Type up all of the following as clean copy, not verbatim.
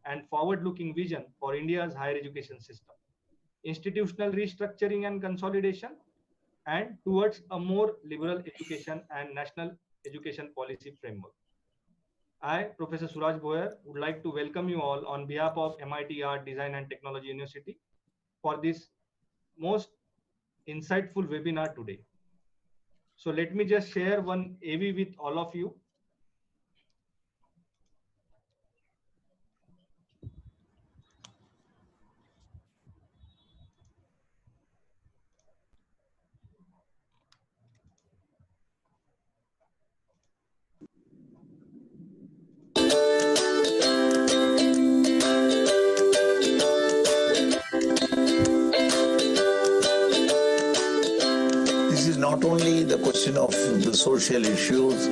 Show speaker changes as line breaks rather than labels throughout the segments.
and forward-looking vision for India's higher education system, institutional restructuring and consolidation, and towards a more liberal education and national education policy framework. I, Professor Suraj Boyer, would like to welcome you all on behalf of MIT Art, Design and Technology University for this most insightful webinar today. So let me just share one AV with all of you.
This is not only the question of the social issues,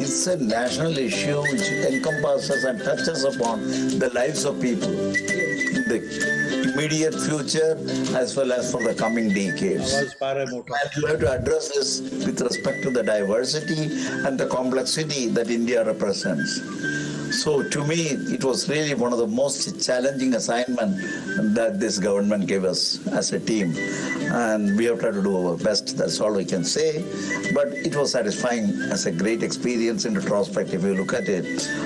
it's a national issue which encompasses and touches upon the lives of people in the immediate future as well as for the coming decades. And we have to address this with respect to the diversity and the complexity that India represents. So to me, it was really one of the most challenging assignments that this government gave us as a team. And we have tried to do our best, that's all we can say. But it was satisfying as a great experience in retrospect if you look at it,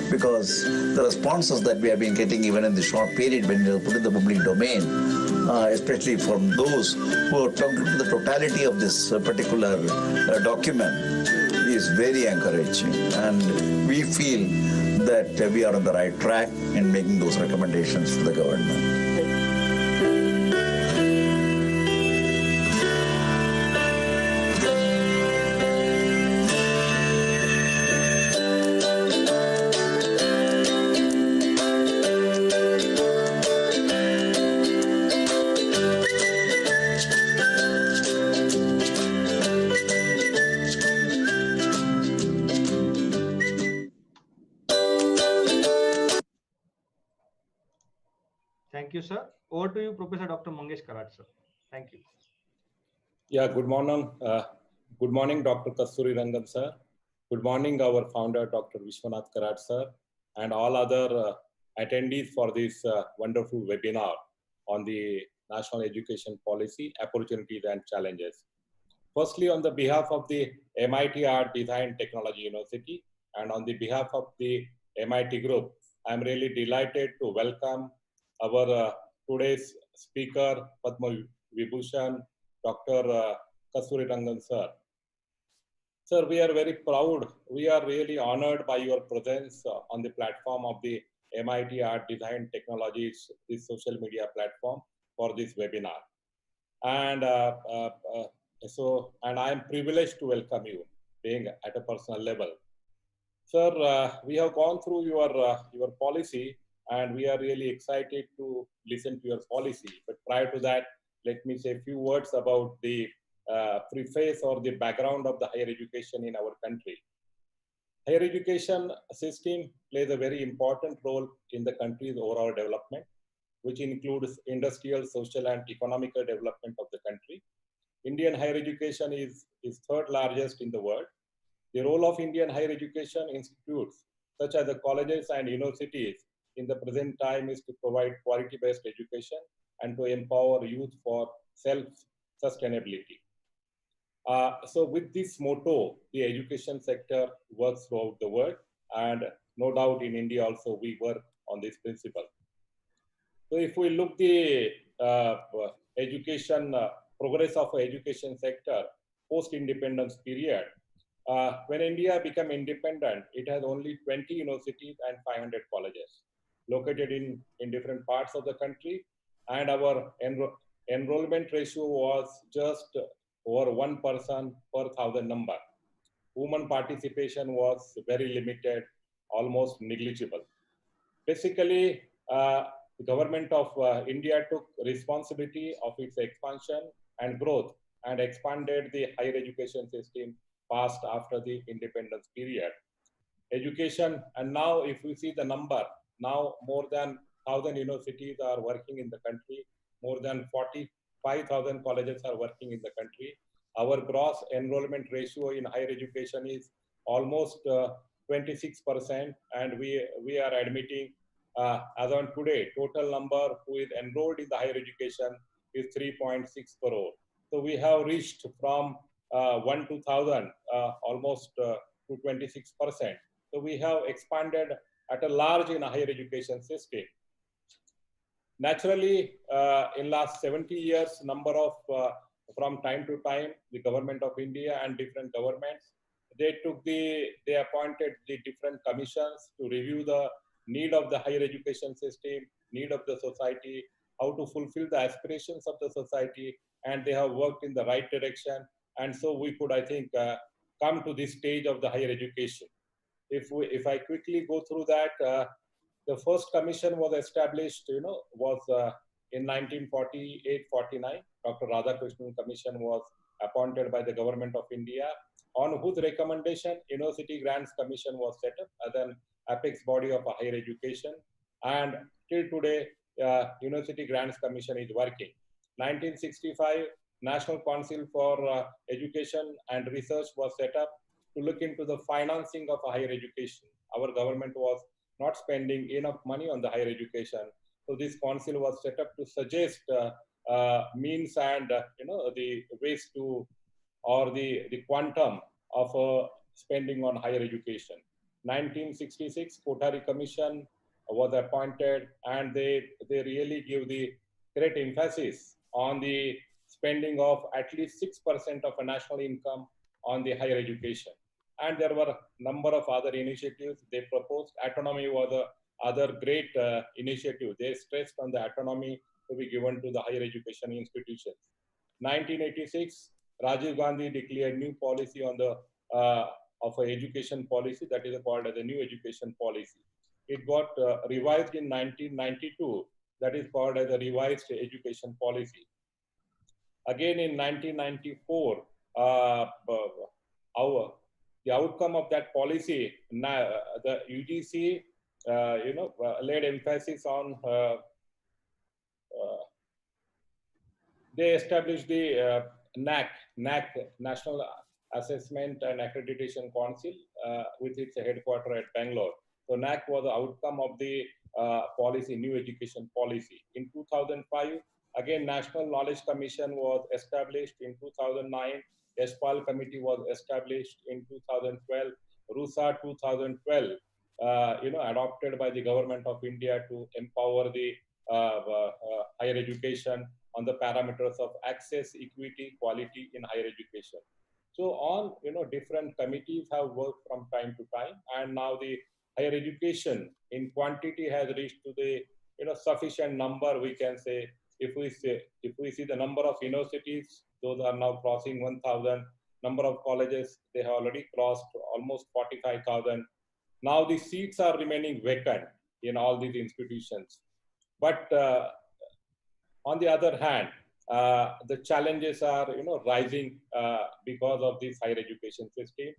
because the responses that we have been getting even in the short period when we were put in the public domain, especially from those who have talked to the totality of this particular document, is very encouraging. And we feel that we are on the right track in making those recommendations to the government.
Thank you, sir. Over to you, Professor Dr. Mangesh Karad, sir. Thank you.
Yeah, good morning. Good morning, Dr. Kasturirangan, sir. Good morning, our founder, Dr. Vishwanath Karad, sir, and all other attendees for this wonderful webinar on the National Education Policy, Opportunities and Challenges. Firstly, on the behalf of the MIT Art, Design Technology University, and on the behalf of the MIT Group, I'm really delighted to welcome our today's speaker, Padma Vibhushan, Dr. Kasturirangan, sir. Sir, we are very proud. We are really honored by your presence on the platform of the MIT Art Design Technologies, this social media platform for this webinar. And I am privileged to welcome you, being at a personal level. Sir, we have gone through your policy, and we are really excited to listen to your policy. But prior to that, let me say a few words about the preface or the background of the higher education in our country. Higher education system plays a very important role in the country's overall development, which includes industrial, social, and economical development of the country. Indian higher education is third largest in the world. The role of Indian higher education institutes, such as the colleges and universities, in the present time is to provide quality-based education and to empower youth for self-sustainability. So with this motto, the education sector works throughout the world, and no doubt in India also we work on this principle. So if we look the education, progress of education sector post-independence period, when India became independent, it has only 20 universities and 500 colleges located in different parts of the country, and our enrollment ratio was just over 1 person per 1,000 number. Women participation was very limited, almost negligible. Basically, the government of India took responsibility of its expansion and growth and expanded the higher education system fast after the independence period. Education, and now if we see the number, now more than 1,000 universities are working in the country, more than 45,000 colleges are working in the country. Our gross enrollment ratio in higher education is almost 26%, and we are admitting as on today, total number who is enrolled in the higher education is 3.6 crore. So we have reached from 1 to 1000 almost to 26%. So we have expanded at a large in a higher education system. Naturally, in last 70 years, number of from time to time, the government of India and different governments, they appointed the different commissions to review the need of the higher education system, need of the society, how to fulfill the aspirations of the society, and they have worked in the right direction. And so we could, I think, come to this stage of the higher education. If I quickly go through that, the first commission was established, was in 1948-49. Dr. Radhakrishnan Commission was appointed by the government of India, on whose recommendation University Grants Commission was set up as an apex body of higher education. And till today, University Grants Commission is working. 1965, National Council for Education and Research was set up to look into the financing of higher education. Our government was not spending enough money on the higher education. So this council was set up to suggest means and the ways to, or the quantum of spending on higher education. 1966, Kothari Commission was appointed, and they really give the great emphasis on the spending of at least 6% of a national income on the higher education. And there were a number of other initiatives they proposed. Autonomy was the other great initiative. They stressed on the autonomy to be given to the higher education institutions. 1986, Rajiv Gandhi declared new policy on the of education policy, that is called as the new education policy. It got revised in 1992, that is called as the revised education policy. Again in 1994, the outcome of that policy, the UGC, laid emphasis on, they established the NAC, National Assessment and Accreditation Council, with its headquarters at Bangalore. So NAC was the outcome of the policy, new education policy. In 2005, again, National Knowledge Commission was established. In 2009, Yashpal Committee was established. In 2012, RUSA 2012, adopted by the government of India to empower the higher education on the parameters of access, equity, quality in higher education. So all different committees have worked from time to time, and now the higher education in quantity has reached to the sufficient number. We can say, if we see the number of universities, those are now crossing 1,000. Number of colleges, they have already crossed almost 45,000. Now the seats are remaining vacant in all these institutions. But on the other hand, the challenges are rising because of this higher education system.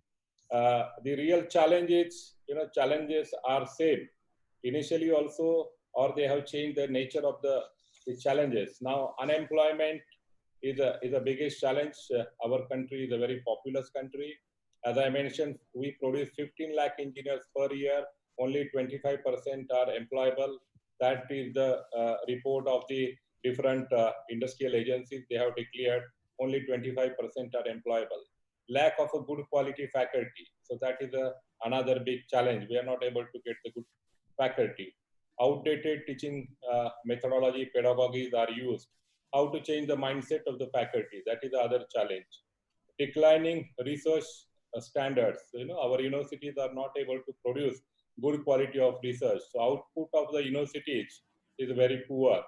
The real challenge is, challenges are same initially also, or they have changed the nature of the challenges. Now unemployment is a biggest challenge. Our country is a very populous country. As I mentioned, we produce 15 lakh engineers per year. Only 25% are employable. That is the report of the different industrial agencies. They have declared only 25% are employable. Lack of a good quality faculty. So that is another big challenge. We are not able to get the good faculty. Outdated teaching methodology, pedagogies are used. How to change the mindset of the faculty? That is the other challenge. Declining research standards. Our universities are not able to produce good quality of research. So output of the universities is very poor.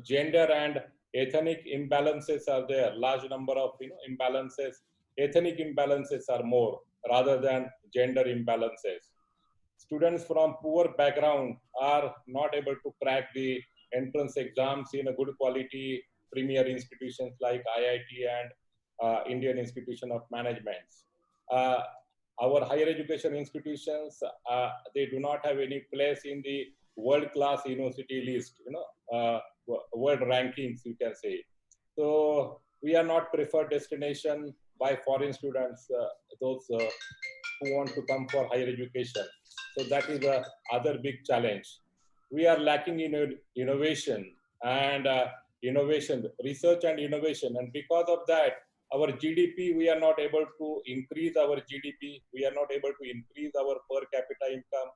Gender and ethnic imbalances are there. Large number of imbalances. Ethnic imbalances are more rather than gender imbalances. Students from poor background are not able to crack the entrance exams in a good quality premier institutions like IIT and Indian Institution of Management. Our higher education institutions, they do not have any place in the world-class university list, world rankings, you can say. So we are not preferred destination by foreign students, those who want to come for higher education. So that is the other big challenge. we are lacking in innovation and innovation, research and innovation. And because of that, our GDP, we are not able to increase our GDP. We are not able to increase our per capita income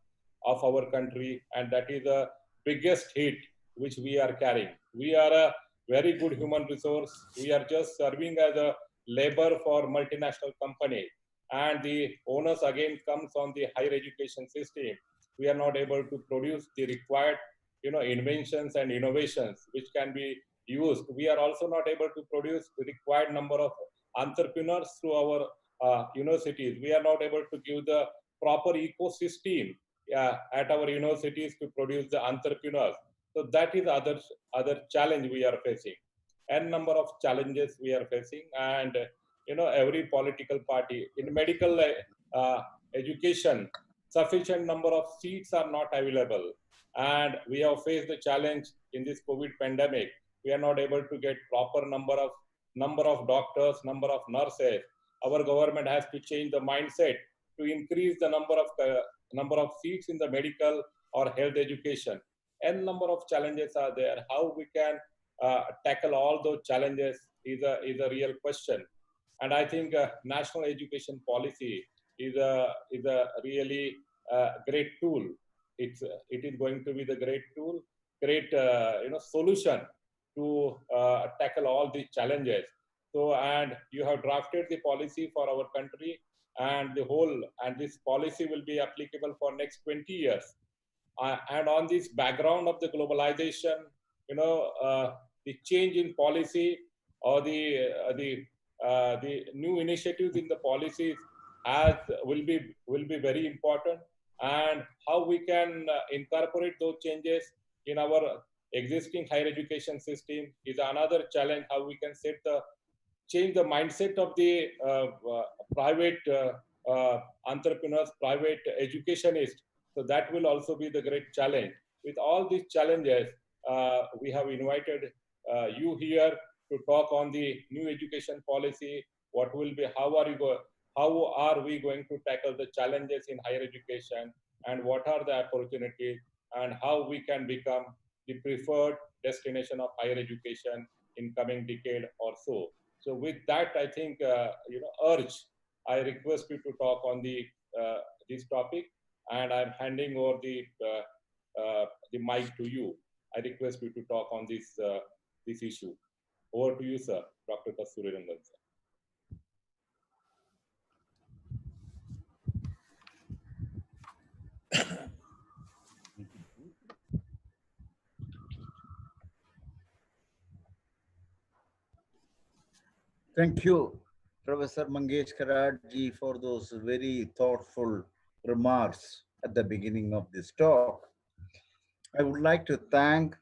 of our country. And that is the biggest hit which we are carrying. We are a very good human resource. We are just serving as a labor for multinational company. And the onus again comes on the higher education system. We are not able to produce the required inventions and innovations which can be used. We are also not able to produce the required number of entrepreneurs through our universities. We are not able to give the proper ecosystem at our universities to produce the entrepreneurs. So that is other challenge we are facing. N number of challenges we are facing, and every political party in medical education, sufficient number of seats are not available, and we have faced the challenge in this COVID pandemic. We are not able to get proper number of doctors, number of nurses. Our government has to change the mindset to increase the number of seats in the medical or health education. N number of challenges are there. How we can tackle all those challenges is a real question. And I think national education policy is a really great tool. It is going to be the great tool, great solution to tackle all these challenges. So, and you have drafted the policy for our country, and this policy will be applicable for next 20 years. And on this background of the globalization, the change in policy or the new initiatives in the policies will be very important, and how we can incorporate those changes in our existing higher education system is another challenge. How we can change the mindset of the private entrepreneurs, private educationists. So that will also be the great challenge. With all these challenges, we have invited you here to talk on the new education policy. What will be? How are we going to tackle the challenges in higher education, and what are the opportunities, and how we can become the preferred destination of higher education in coming decade or so. So with that, I think I request you to talk on this topic, and I'm handing over the mic to you. I request you to talk on this issue. Over to you, sir, Dr. Kasturirangan, sir.
Thank you, Professor Mangesh Karad ji, for those very thoughtful remarks at the beginning of this talk. I would like to thank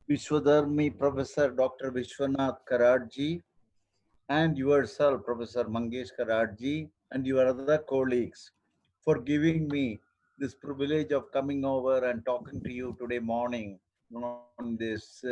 Vishwadharmi Professor Dr. Vishwanath Karad ji and yourself, Professor Mangesh Karad ji, and your other colleagues for giving me this privilege of coming over and talking to you today morning on this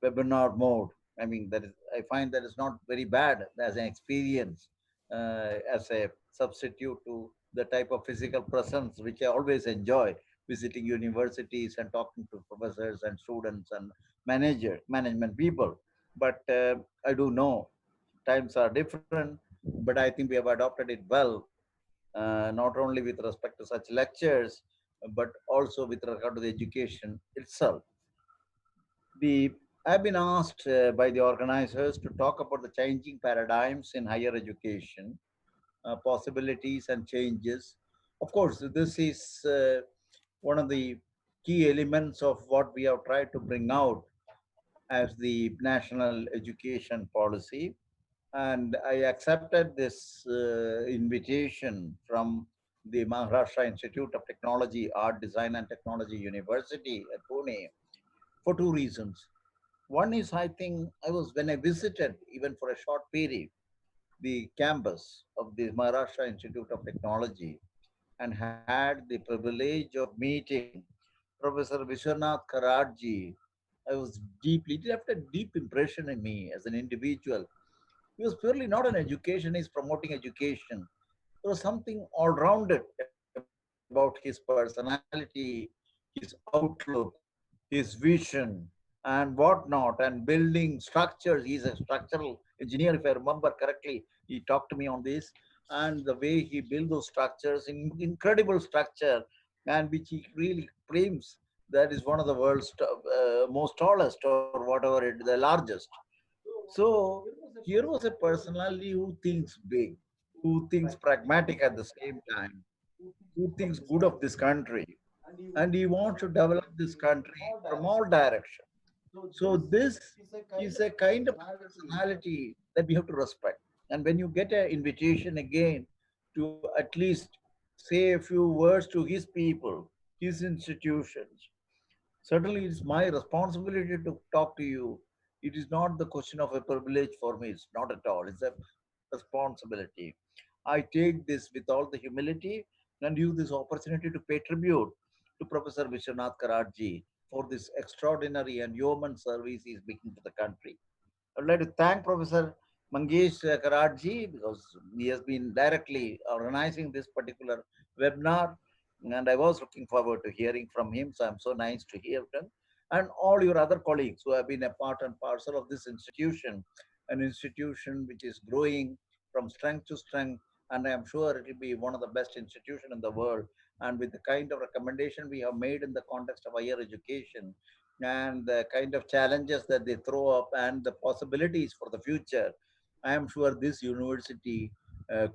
webinar mode. I mean, I find that is not very bad as an experience, as a substitute to the type of physical presence which I always enjoy, visiting universities and talking to professors and students and management people. But I do know times are different, but I think we have adopted it well, not only with respect to such lectures, but also with regard to the education itself. I've been asked by the organizers to talk about the changing paradigms in higher education, possibilities and changes. Of course, this is one of the key elements of what we have tried to bring out as the national education policy. And I accepted this invitation from the Maharashtra Institute of Technology, Art, Design and Technology University at Pune for two reasons. One is, I think when I visited, even for a short period, the campus of the Maharashtra Institute of Technology and had the privilege of meeting Professor Vishwanath Karad ji. It left a deep impression in me as an individual. He was purely not an education, he's promoting education. There was something all rounded about his personality, his
his outlook, his vision, and whatnot, and building structures. He's a structural engineer, if I remember correctly. He talked to me on this, and the way he built those structures, incredible structure, and which he really claims that is one of the world's most tallest, or whatever it, the largest. So here was a personality who thinks big, who thinks pragmatic at the same time, who thinks good of this country, and he wants to develop this country from all directions. So this is a kind of personality that we have to respect. And when you get an invitation again to at least say a few words to his people, his institutions, certainly it's my responsibility to talk to you. It is not the question of a privilege for me. It's not at all. It's a responsibility. I take this with all the humility and use this opportunity to pay tribute to Professor Vishwanath Karad ji for this extraordinary and yeoman service he is making to the country. I would like to thank Professor Mangesh Karadji because he has been directly organizing this particular webinar, and I was looking forward to hearing from him. So I'm so nice to hear him, and all your other colleagues who have been a part and parcel of this institution, an institution which is growing from strength to strength, and I am sure it will be one of the best institutions in the world. And with the kind of recommendation we have made in the context of higher education, and the kind of challenges that they throw up and the possibilities for the future, I am sure this university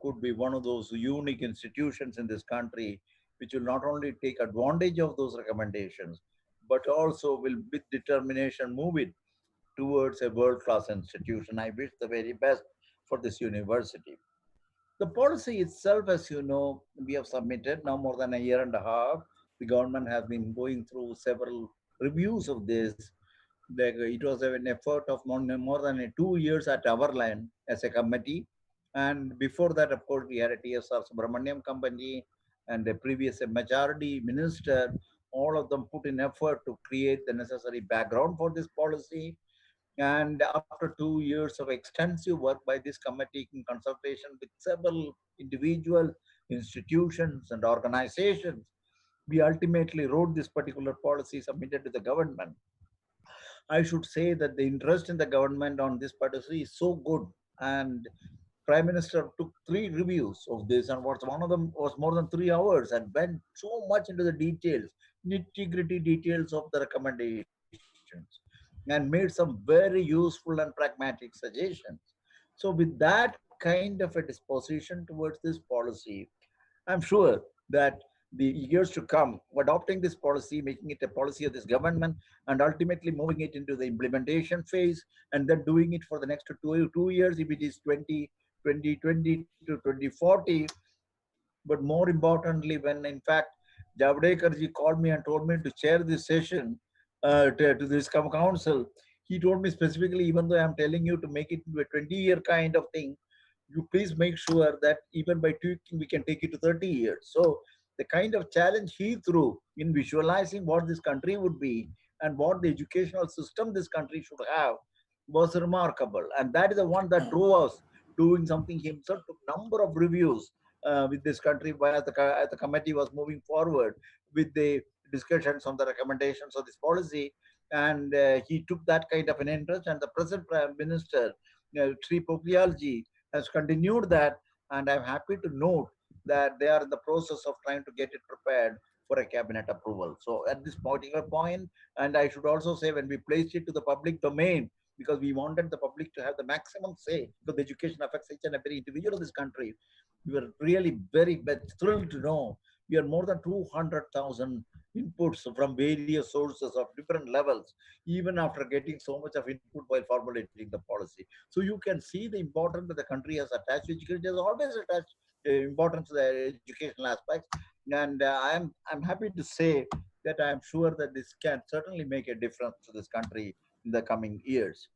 could be one of those unique institutions in this country which will not only take advantage of those recommendations, but also will, with determination, move it towards a world class institution. I wish the very best for this university. The policy itself, as you know, we have submitted now more than a year and a half. The government has been going through several reviews of this. Like it was an effort of more than 2 years at our line as a committee. And before that, of course, we had a TSR Subramaniam company and a previous majority minister. All of them put in effort to create the necessary background for this policy. And after 2 years of extensive work by this committee in consultation with several individual institutions and organizations, we ultimately wrote this particular policy submitted to the government. I should say that the interest in the government on this policy is so good, and Prime Minister took three reviews of this, and one of them was more than 3 hours and went so much into the details, nitty-gritty details of the recommendations, and made some very useful and pragmatic suggestions. So, with that kind of a disposition towards this policy, I'm sure that the years to come, adopting this policy, making it a policy of this government, and ultimately moving it into the implementation phase, and then doing it for the next 2 years, if it is 2020 to 2040. But more importantly, when in fact Javadekar ji called me and told me to chair this session to this council, he told me specifically, even though I'm telling you to make it into a 20-year kind of thing, you please make sure that even by tweaking, we can take it to 30 years. So the kind of challenge he threw in visualizing what this country would be and what the educational system this country should have was remarkable. And that is the one that drove us doing something. Himself took number of reviews with this country while the committee was moving forward with the discussions on the recommendations of this policy. And he took that kind of an interest. And the present Prime Minister, Shri ji, has continued that. And I'm happy to note that they are in the process of trying to get it prepared for a cabinet approval. So at this particular point, and I should also say when we placed it to the public domain, because we wanted the public to have the maximum say, because education affects each and every individual of this country. We were really very thrilled to know we are more than 200,000 inputs from various sources of different levels, even after getting so much of input while formulating the policy. So you can see the importance that the country has attached to education. It has always attached importance to the educational aspects. And I'm happy to say that I'm sure that this can certainly make a difference to this country in the coming years.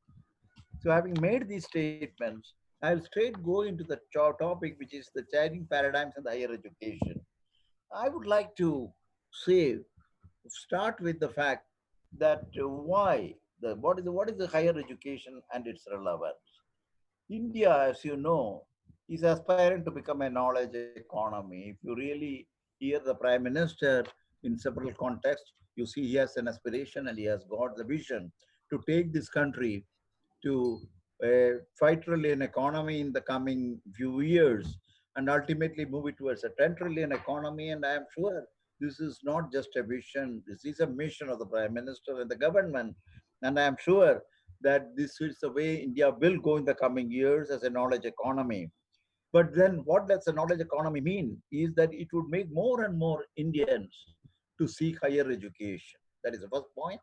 So, having made these statements, I'll straight go into the topic, which is the changing paradigms in the higher education. I would like to say, start with the fact that why the what is the higher education and its relevance. India, as you know, is aspiring to become a knowledge economy. If you really hear the Prime Minister in several contexts, You see, he has an aspiration and he has got the vision to take this country to a 5 trillion economy in the coming few years and ultimately move it towards a 10 trillion economy. And I am sure this is not just a vision, this is a mission of the Prime Minister and the government. And I am sure that this is the way India will go in the coming years as a knowledge economy. But then what does a knowledge economy mean is that it would make more and more Indians to seek higher education. That is the first point.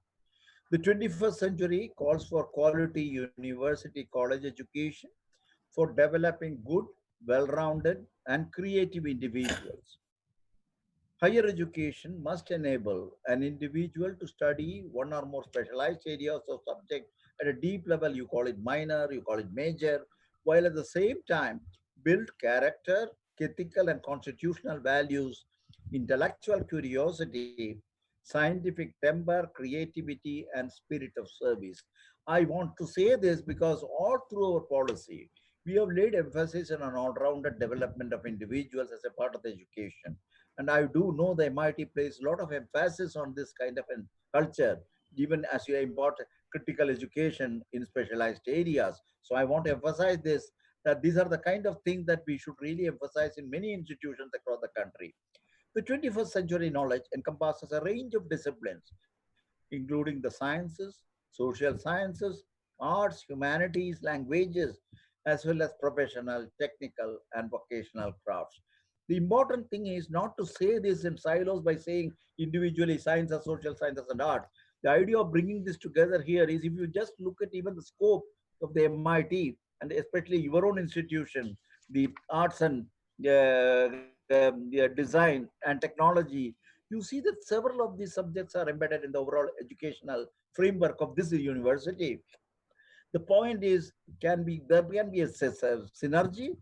The 21st century calls for quality university college education for developing good, well-rounded, and creative individuals. Higher education must enable an individual to study one or more specialized areas of subject at a deep level. You call it minor, you call it major, while at the same time build character, ethical and constitutional values, intellectual curiosity, scientific temper, creativity, and spirit of service. I want to say this because all through our policy, we have laid emphasis on an all-rounded development of individuals as a part of the education. And I do know the MIT places a lot of emphasis on this kind of a culture, even as you impart critical education in specialized areas. So I want to emphasize this, that these are the kind of things that we should really emphasize in many institutions across the country. The 21st century knowledge encompasses a range of disciplines, including the sciences, social sciences, arts, humanities, languages, as well as professional, technical, and vocational crafts. The important thing is not to say this in silos by saying individually sciences, social sciences, and art. The idea of bringing this together here is if you just look at even the scope of the MIT and especially your own institution, the arts and design and technology, you see that several of these subjects are embedded in the overall educational framework of this university. The point is, there can be a synergy?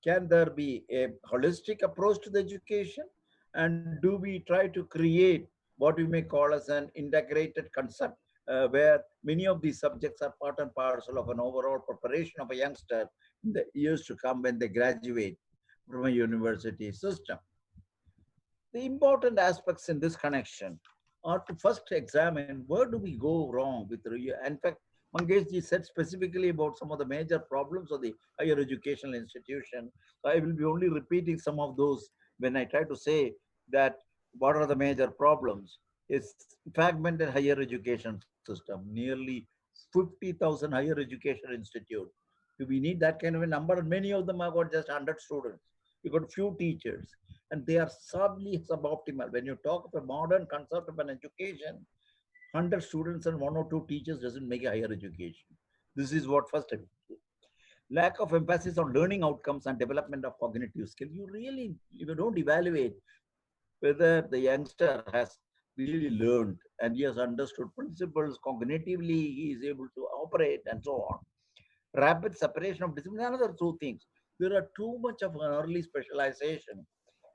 Can there be a holistic approach to the education? And do we try to create what we may call as an integrated concept, where many of these subjects are part and parcel of an overall preparation of a youngster in the years to come when they graduate from a university system? The important aspects in this connection are to first examine where do we go wrong with the. In fact, Mangeshji said specifically about some of the major problems of the higher educational institution. So I will be only repeating some of those when I try to say that what are the major problems. It's fragmented higher education system, nearly 50,000 higher education institute. Do we need that kind of a number? And many of them have got just 100 students. You got few teachers and they are suboptimal. When you talk of a modern concept of an education, 100 students and one or two teachers doesn't make a higher education. This is what first. Lack of emphasis on learning outcomes and development of cognitive skill. You don't evaluate whether the youngster has really learned and he has understood principles cognitively, he is able to operate and so on. Rapid separation of discipline, another two things. There are too much of an early specialization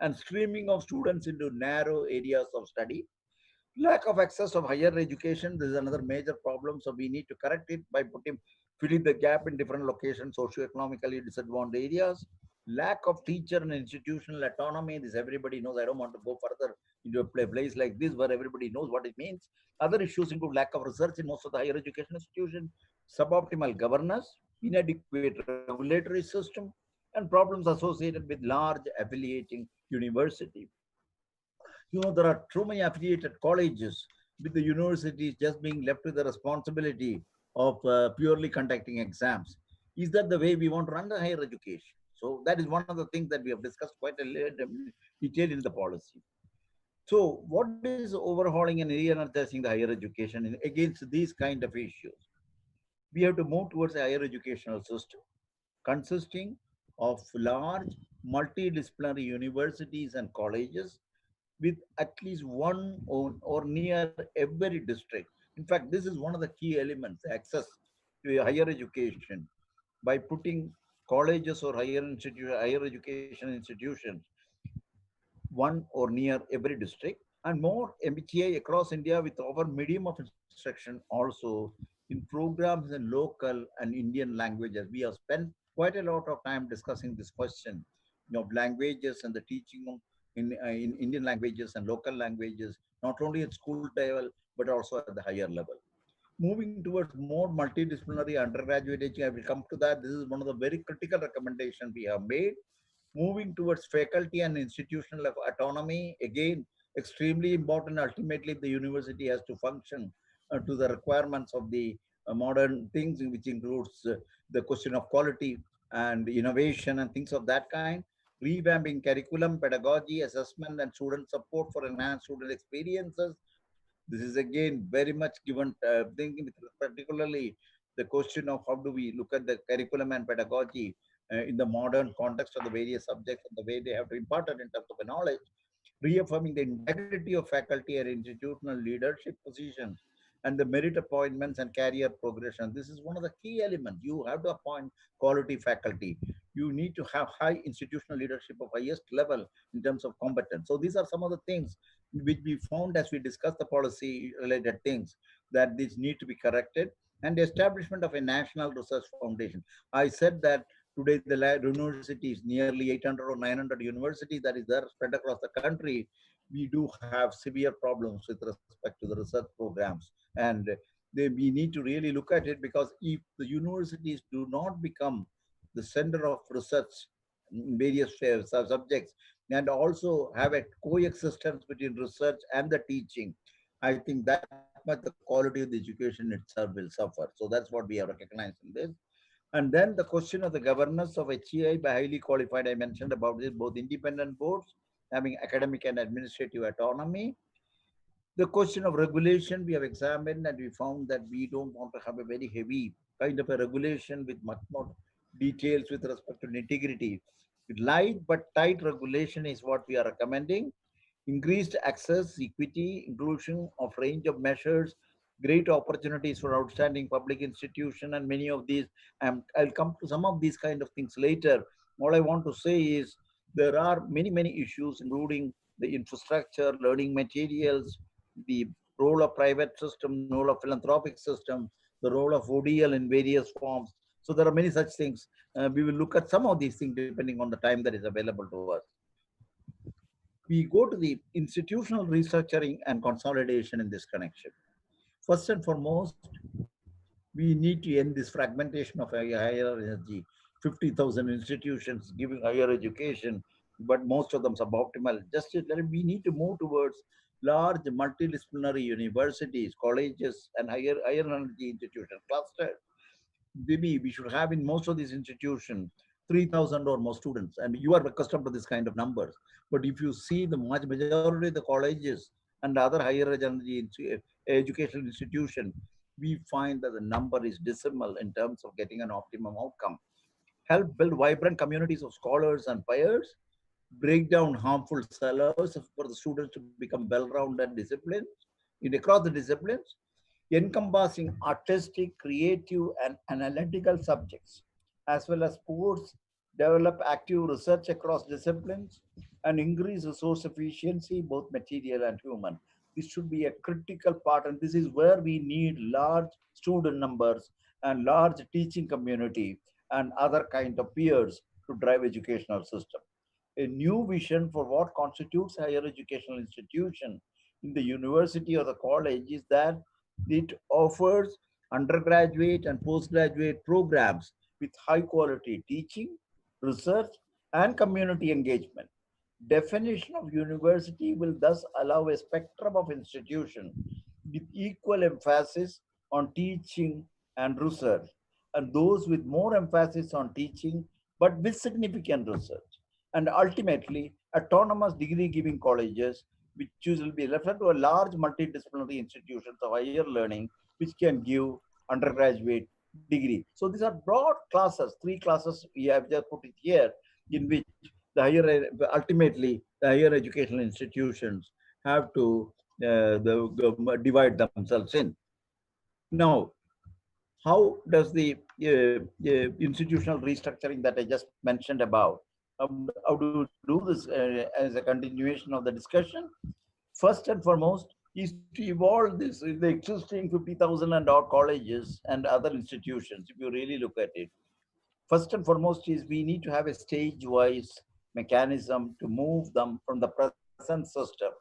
and streaming of students into narrow areas of study. Lack of access of higher education, this is another major problem. So we need to correct it by filling the gap in different locations, socioeconomically disadvantaged areas. Lack of teacher and institutional autonomy. This everybody knows. I don't want to go further into a place like this where everybody knows what it means. Other issues include lack of research in most of the higher education institutions, suboptimal governance, inadequate regulatory system, and problems associated with large affiliating university. There are too many affiliated colleges with the universities just being left with the responsibility of purely conducting exams. Is that the way we want to run the higher education? So that is one of the things that we have discussed quite a little detail in the policy. So what is overhauling and re-energizing the higher education against these kind of issues? We have to move towards a higher educational system consisting of large multidisciplinary universities and colleges with at least one or near every district. In fact, this is one of the key elements, access to higher education by putting colleges or higher education institutions one or near every district, and more MBTA across India with our medium of instruction also in programs in local and Indian languages. We have spent quite a lot of time discussing this question of languages and the teaching in Indian languages and local languages, not only at school level, but also at the higher level. Moving towards more multidisciplinary undergraduate teaching, I will come to that. This is one of the very critical recommendations we have made. Moving towards faculty and institutional autonomy, again, extremely important. Ultimately, the university has to function to the requirements of the modern things, which includes the question of quality and innovation and things of that kind. Revamping curriculum, pedagogy, assessment, and student support for enhanced student experiences. This is again very much given thinking with particularly the question of how do we look at the curriculum and pedagogy in the modern context of the various subjects and the way they have to impart it in terms of the knowledge, reaffirming the integrity of faculty and institutional leadership positions and the merit appointments and career progression. This is one of the key elements. You have to appoint quality faculty. You need to have high institutional leadership of highest level in terms of competence. So these are some of the things which we found as we discussed the policy related things that these need to be corrected, and the establishment of a national research foundation. I said that today the universities, nearly 800 or 900 universities that is there spread across the country, we do have severe problems with respect to the research programs. And we need to really look at it, because if the universities do not become the center of research in various subjects, and also have a coexistence between research and the teaching, I think that much the quality of the education itself will suffer. So that's what we have recognized in this. And then the question of the governance of HEI by highly qualified, I mentioned about this, both independent boards having academic and administrative autonomy. The question of regulation we have examined, and we found that we don't want to have a very heavy kind of a regulation with much more details with respect to integrity. Light but tight regulation is what we are recommending. Increased access, equity, inclusion of range of measures, great opportunities for outstanding public institution, and many of these. I'll come to some of these kind of things later. All I want to say is there are many issues, including the infrastructure, learning materials, the role of private system, role of philanthropic system, the role of ODL in various forms. So there are many such things. We will look at some of these things depending on the time that is available to us. We go to the institutional restructuring and consolidation in this connection. First and foremost, we need to end this fragmentation of higher energy. 50,000 institutions giving higher education, but most of them suboptimal. Just we need to move towards large multidisciplinary universities, colleges, and higher energy institutions, clusters. Maybe we should have in most of these institutions 3,000 or more students, and you are accustomed to this kind of numbers. But if you see the majority of the colleges and other higher educational institutions, we find that the number is dismal in terms of getting an optimum outcome. Help build vibrant communities of scholars and peers, break down harmful sellers for the students to become well-rounded disciplines across the disciplines, encompassing artistic, creative, and analytical subjects, as well as sports, develop active research across disciplines, and increase resource efficiency, both material and human. This should be a critical part, and this is where we need large student numbers and large teaching community and other kind of peers to drive educational system. A new vision for what constitutes higher educational institution in the university or the college is that it offers undergraduate and postgraduate programs with high quality teaching, research, and community engagement. Definition of university will thus allow a spectrum of institutions with equal emphasis on teaching and research, and those with more emphasis on teaching but with significant research. And ultimately, autonomous degree giving colleges, which will be referred to a large multidisciplinary institutions of higher learning, which can give undergraduate degree. So these are broad classes, three classes we have just put it here, in which the ultimately the higher educational institutions have to divide themselves in. Now, how does the institutional restructuring that I just mentioned about, how do we do this as a continuation of the discussion? First and foremost is to evolve this, the existing 50,000 and odd colleges and other institutions, if you really look at it. First and foremost is we need to have a stage-wise mechanism to move them from the present system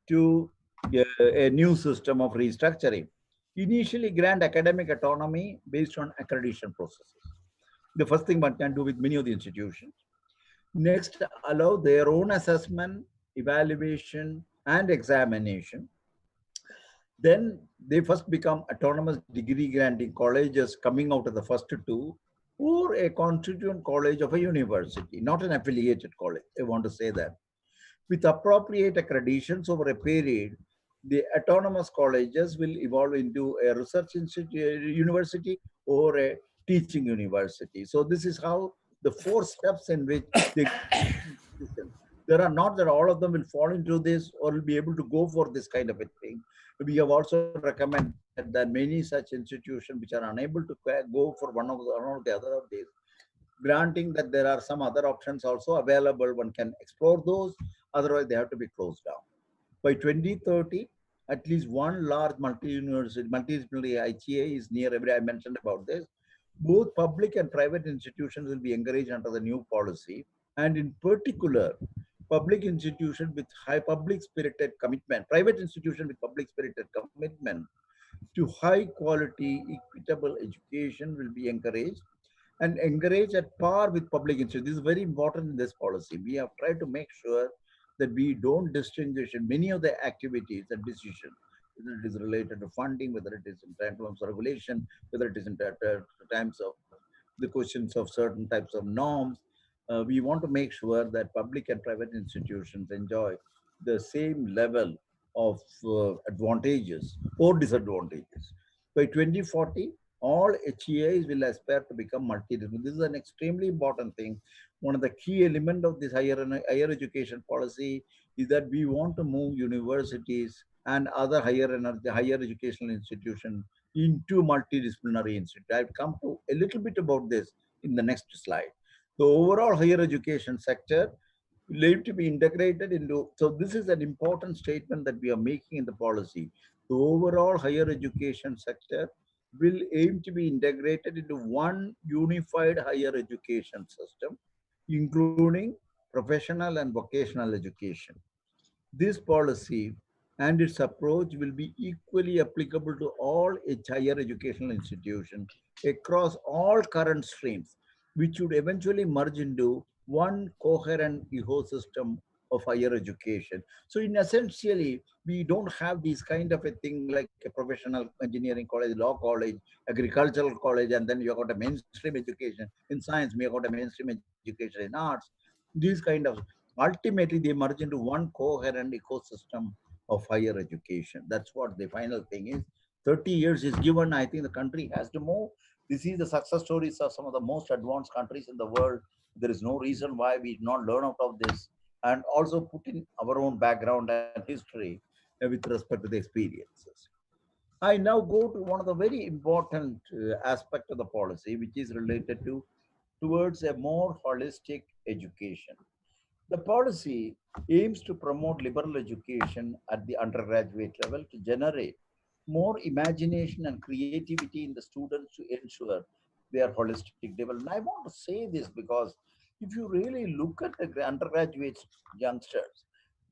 to a new system of restructuring. Initially, grant academic autonomy based on accreditation processes. The first thing one can do with many of the institutions. Next, allow their own assessment, evaluation, and examination. Then they first become autonomous degree granting colleges coming out of the first two, or a constituent college of a university, not an affiliated college. I want to say that. With appropriate accreditations over a period, the autonomous colleges will evolve into a research university or a teaching university. So this is how the four steps in which they there are not that all of them will fall into this or will be able to go for this kind of a thing. We have also recommended that many such institutions which are unable to go for one or the other of these, granting that there are some other options also available, one can explore those, otherwise they have to be closed down. By 2030, at least one large multi-university, multidisciplinary ITA is near every, I mentioned about this. Both public and private institutions will be encouraged under the new policy, and in particular, public institution with high public spirited commitment, private institution with public spirited commitment to high quality, equitable education will be encouraged and encouraged at par with public institutions. This is very important in this policy. We have tried to make sure that we don't distinguish in many of the activities and decisions, whether it is related to funding, whether it is in terms of regulation, whether it is in terms of the questions of certain types of norms. We want to make sure that public and private institutions enjoy the same level of advantages or disadvantages. By 2040, all HEIs will aspire to become multidisciplinary. This is an extremely important thing. One of the key elements of this higher education policy is that we want to move universities and other higher educational institutions into multidisciplinary institutes. I've come to a little bit about this in the next slide. The overall higher education sector will aim to be integrated into, so this is an important statement that we are making in the policy. The overall higher education sector will aim to be integrated into one unified higher education system, including professional and vocational education. This policy and its approach will be equally applicable to all higher educational institutions across all current streams, which would eventually merge into one coherent ecosystem of higher education. So in essentially, we don't have these kind of a thing like a professional engineering college, law college, agricultural college, and then you got a mainstream education in science, we got a mainstream education in arts. These kind of ultimately they merge into one coherent ecosystem of higher education. That's what the final thing is. 30 years is given. I think the country has to move. This is the success stories of some of the most advanced countries in the world. There is no reason why we not learn out of this and also put in our own background and history with respect to the experiences. I now go to one of the very important aspect of the policy, which is related to towards a more holistic education. The policy aims to promote liberal education at the undergraduate level to generate more imagination and creativity in the students to ensure their holistic development. I want to say this because if you really look at the undergraduate youngsters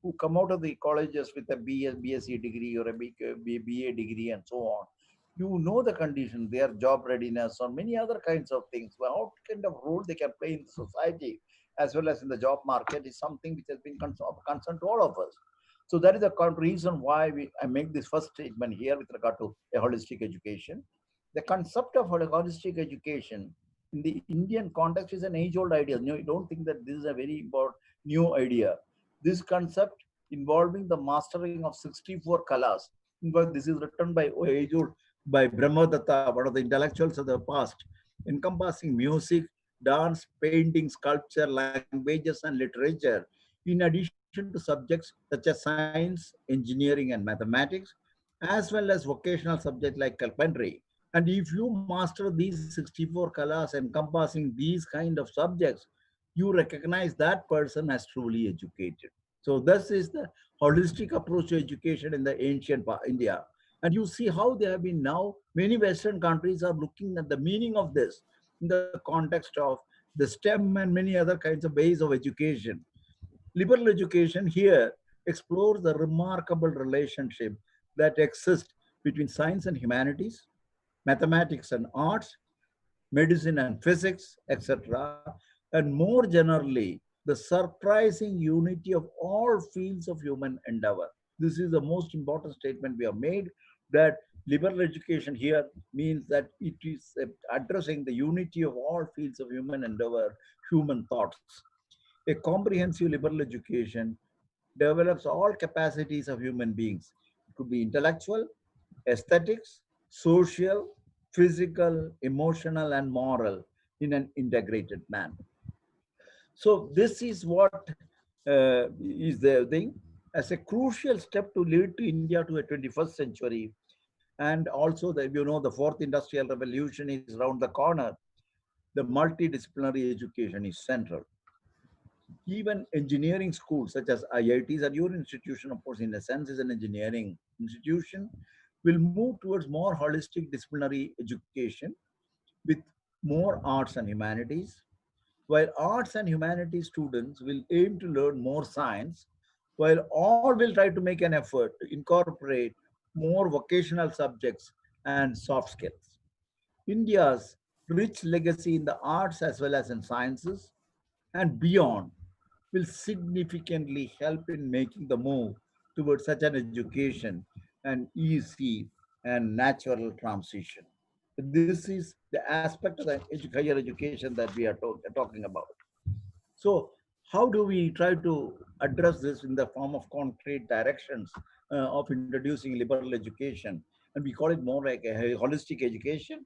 who come out of the colleges with a BSc degree or a BA degree and so on, you know the condition, their job readiness or many other kinds of things, what kind of role they can play in the society as well as in the job market is something which has been of concern to all of us. So that is the reason why I make this first statement here with regard to a holistic education. The concept of holistic education in the Indian context is an age-old idea. You don't think that this is a very important new idea. This concept involving the mastering of 64 kalas. In fact, this is written by age-old by Brahmadatta, one of the intellectuals of the past, encompassing music, dance, painting, sculpture, languages, and literature, in addition to subjects such as science, engineering, and mathematics, as well as vocational subjects like carpentry. And if you master these 64 kalas encompassing these kind of subjects, you recognize that person as truly educated. So this is the holistic approach to education in the ancient India. And you see how they have been now, many Western countries are looking at the meaning of this in the context of the STEM and many other kinds of ways of education. Liberal education here explores the remarkable relationship that exists between science and humanities, mathematics and arts, medicine and physics, etc., and more generally, the surprising unity of all fields of human endeavor. This is the most important statement we have made, that liberal education here means that it is addressing the unity of all fields of human endeavor, human thoughts. A comprehensive liberal education develops all capacities of human beings. It could be intellectual, aesthetics, social, physical, emotional, and moral in an integrated manner. So this is what is the thing as a crucial step to lead to India to a 21st century. And also, the fourth industrial revolution is around the corner. The multidisciplinary education is central. Even engineering schools such as IITs, and your institution, of course, in a sense, is an engineering institution, will move towards more holistic disciplinary education with more arts and humanities, while arts and humanities students will aim to learn more science, while all will try to make an effort to incorporate more vocational subjects and soft skills. India's rich legacy in the arts as well as in sciences and beyond will significantly help in making the move towards such an education an easy and natural transition. This is the aspect of the higher education that we are talking about. So, how do we try to address this in the form of concrete directions of introducing liberal education? And we call it more like a holistic education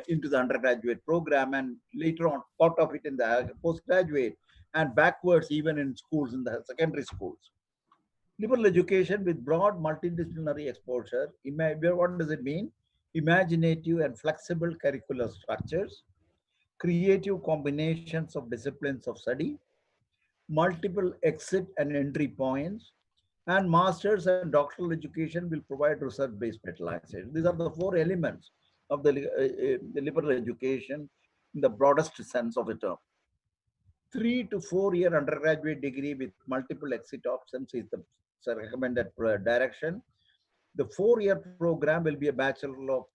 into the undergraduate program, and later on, part of it in the postgraduate, and backwards, even in schools, in the secondary schools. Liberal education with broad multidisciplinary exposure. What does it mean? Imaginative and flexible curricular structures, creative combinations of disciplines of study, multiple exit and entry points, and master's and doctoral education will provide research-based specialization. These are the four elements of the liberal education in the broadest sense of the term. 3 to 4 year undergraduate degree with multiple exit options is the recommended direction. The 4 year program will be a bachelor of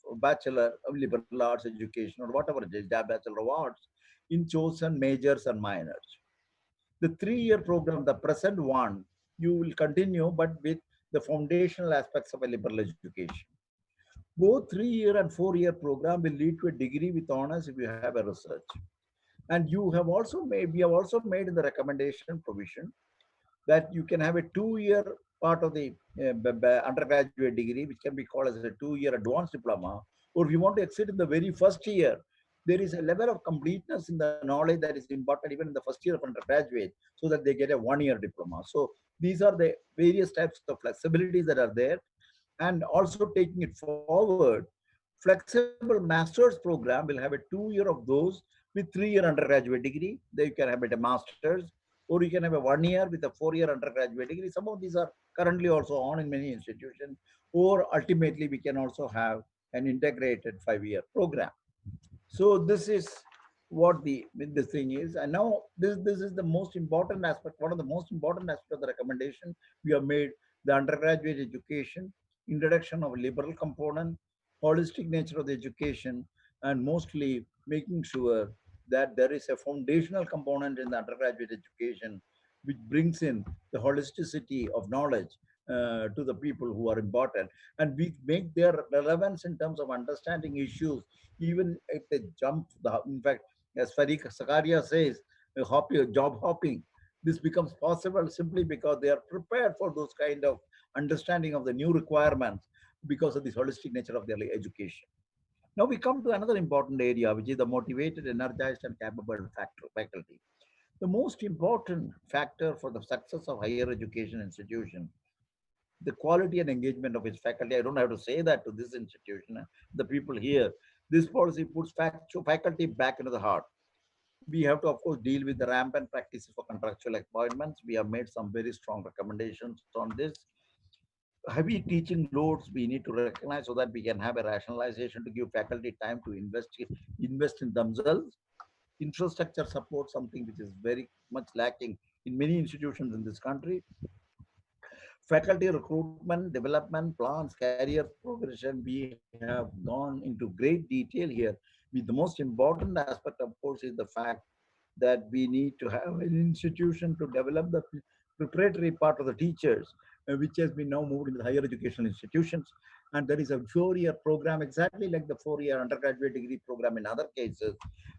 liberal arts education, or whatever it is, bachelor of arts in chosen majors and minors. The 3 year program, the present one, you will continue, but with the foundational aspects of a liberal education. Both 3 year and 4 year program will lead to a degree with honors if you have a research. And we have also made in the recommendation provision that you can have a 2 year part of the undergraduate degree, which can be called as a 2 year advanced diploma. Or if you want to exit in the very first year, there is a level of completeness in the knowledge that is important even in the first year of undergraduate, so that they get a 1 year diploma. So these are the various types of flexibilities that are there. And also taking it forward, flexible master's program will have a 2 year of those with 3 year undergraduate degree. There you can have it a master's, or you can have a 1 year with a 4 year undergraduate degree. Some of these are currently also on in many institutions, or ultimately we can also have an integrated 5 year program. So this is what the thing is. And now this is the most important aspect. One of the most important aspects of the recommendation we have made: the undergraduate education, introduction of liberal component, holistic nature of the education, and mostly making sure that there is a foundational component in the undergraduate education which brings in the holisticity of knowledge to the people who are important, and we make their relevance in terms of understanding issues even if they jump. In fact, as Farik Sakaria says, job hopping, this becomes possible simply because they are prepared for those kind of understanding of the new requirements because of this holistic nature of their education. Now we come to another important area, which is the motivated, energized, and capable faculty. The most important factor for the success of higher education institution, the quality and engagement of its faculty. I don't have to say that to this institution, the people here. This policy puts faculty back into the heart. We have to, of course, deal with the rampant practices for contractual appointments. We have made some very strong recommendations on this. Heavy teaching loads we need to recognize so that we can have a rationalization to give faculty time to invest in themselves. Infrastructure support, something which is very much lacking in many institutions in this country. Faculty recruitment, development plans, career progression, we have gone into great detail here. With the most important aspect, of course, is the fact that we need to have an institution to develop the preparatory part of the teachers, which has been now moved into the higher educational institutions. And there is a 4-year program, exactly like the 4-year undergraduate degree program in other cases.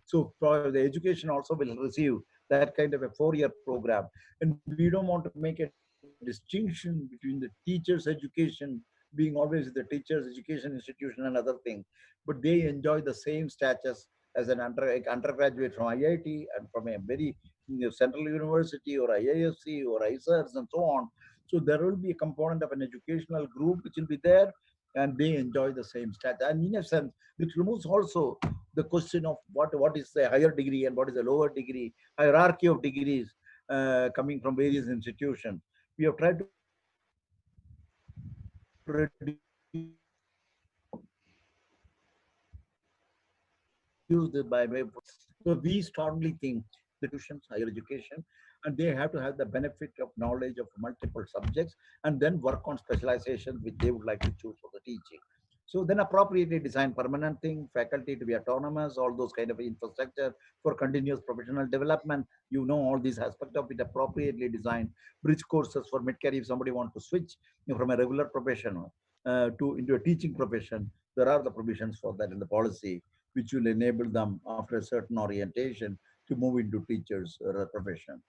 So for the education also will receive that kind of a 4-year program. And we don't want to make a distinction between the teachers' education being always the teachers' education institution and other things, but they enjoy the same status as an undergraduate from IIT and from a very central university or IISc or ISERS and so on. So there will be a component of an educational group which will be there, and they enjoy the same status. And in a sense, it removes also the question of what is the higher degree and what is the lower degree, hierarchy of degrees coming from various institutions. We have tried to reduce this by way of so we strongly think the institutions, higher education, and they have to have the benefit of knowledge of multiple subjects and then work on specializations which they would like to choose for the teaching. So then appropriately design permanent thing, faculty to be autonomous, all those kind of infrastructure for continuous professional development. You know all these aspects of it appropriately designed. Bridge courses for mid-career if somebody wants to switch from a regular profession to into a teaching profession. There are the provisions for that in the policy, which will enable them after a certain orientation to move into teachers profession.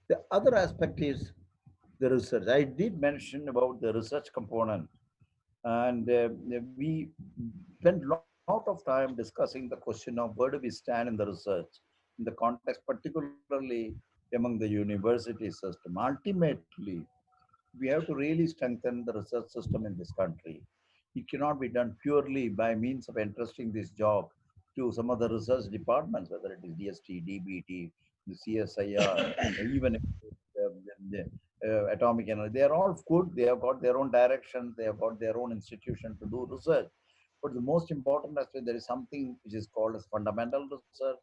The other aspect is the research. I did mention about the research component, and we spent a lot of time discussing the question of where do we stand in the research in the context, particularly among the university system. Ultimately, we have to really strengthen the research system in this country. It cannot be done purely by means of entrusting this job to some of the research departments, whether it is DST, DBT, the CSIR, even atomic energy. They are all good. They have got their own directions. They have got their own institution to do research. But the most important aspect, there is something which is called as fundamental research.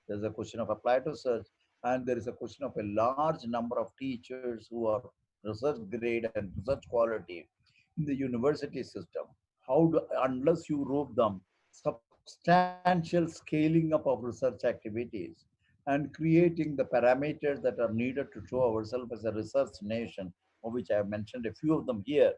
There's a question of applied research, and there is a question of a large number of teachers who are research grade and research quality in the university system. How do, unless you rope them, substantial scaling up of research activities and creating the parameters that are needed to show ourselves as a research nation, of which I have mentioned a few of them here,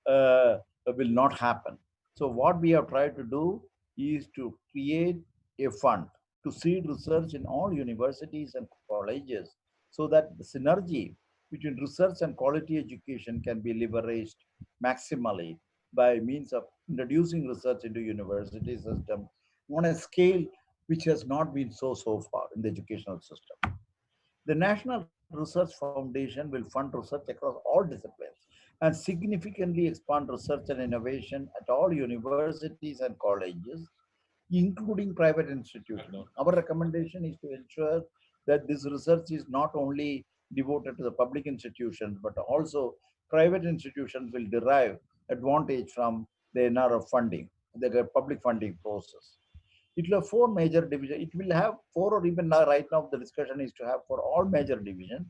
will not happen. So what we have tried to do is to create a fund to seed research in all universities and colleges so that the synergy between research and quality education can be leveraged maximally by means of introducing research into university system on a scale which has not been so far in the educational system. The National Research Foundation will fund research across all disciplines and significantly expand research and innovation at all universities and colleges, including private institutions. Our recommendation is to ensure that this research is not only devoted to the public institutions, but also private institutions will derive advantage from the NRF funding, the public funding process. It will have four major divisions. It will have four, or even now, right now, the discussion is to have for all major divisions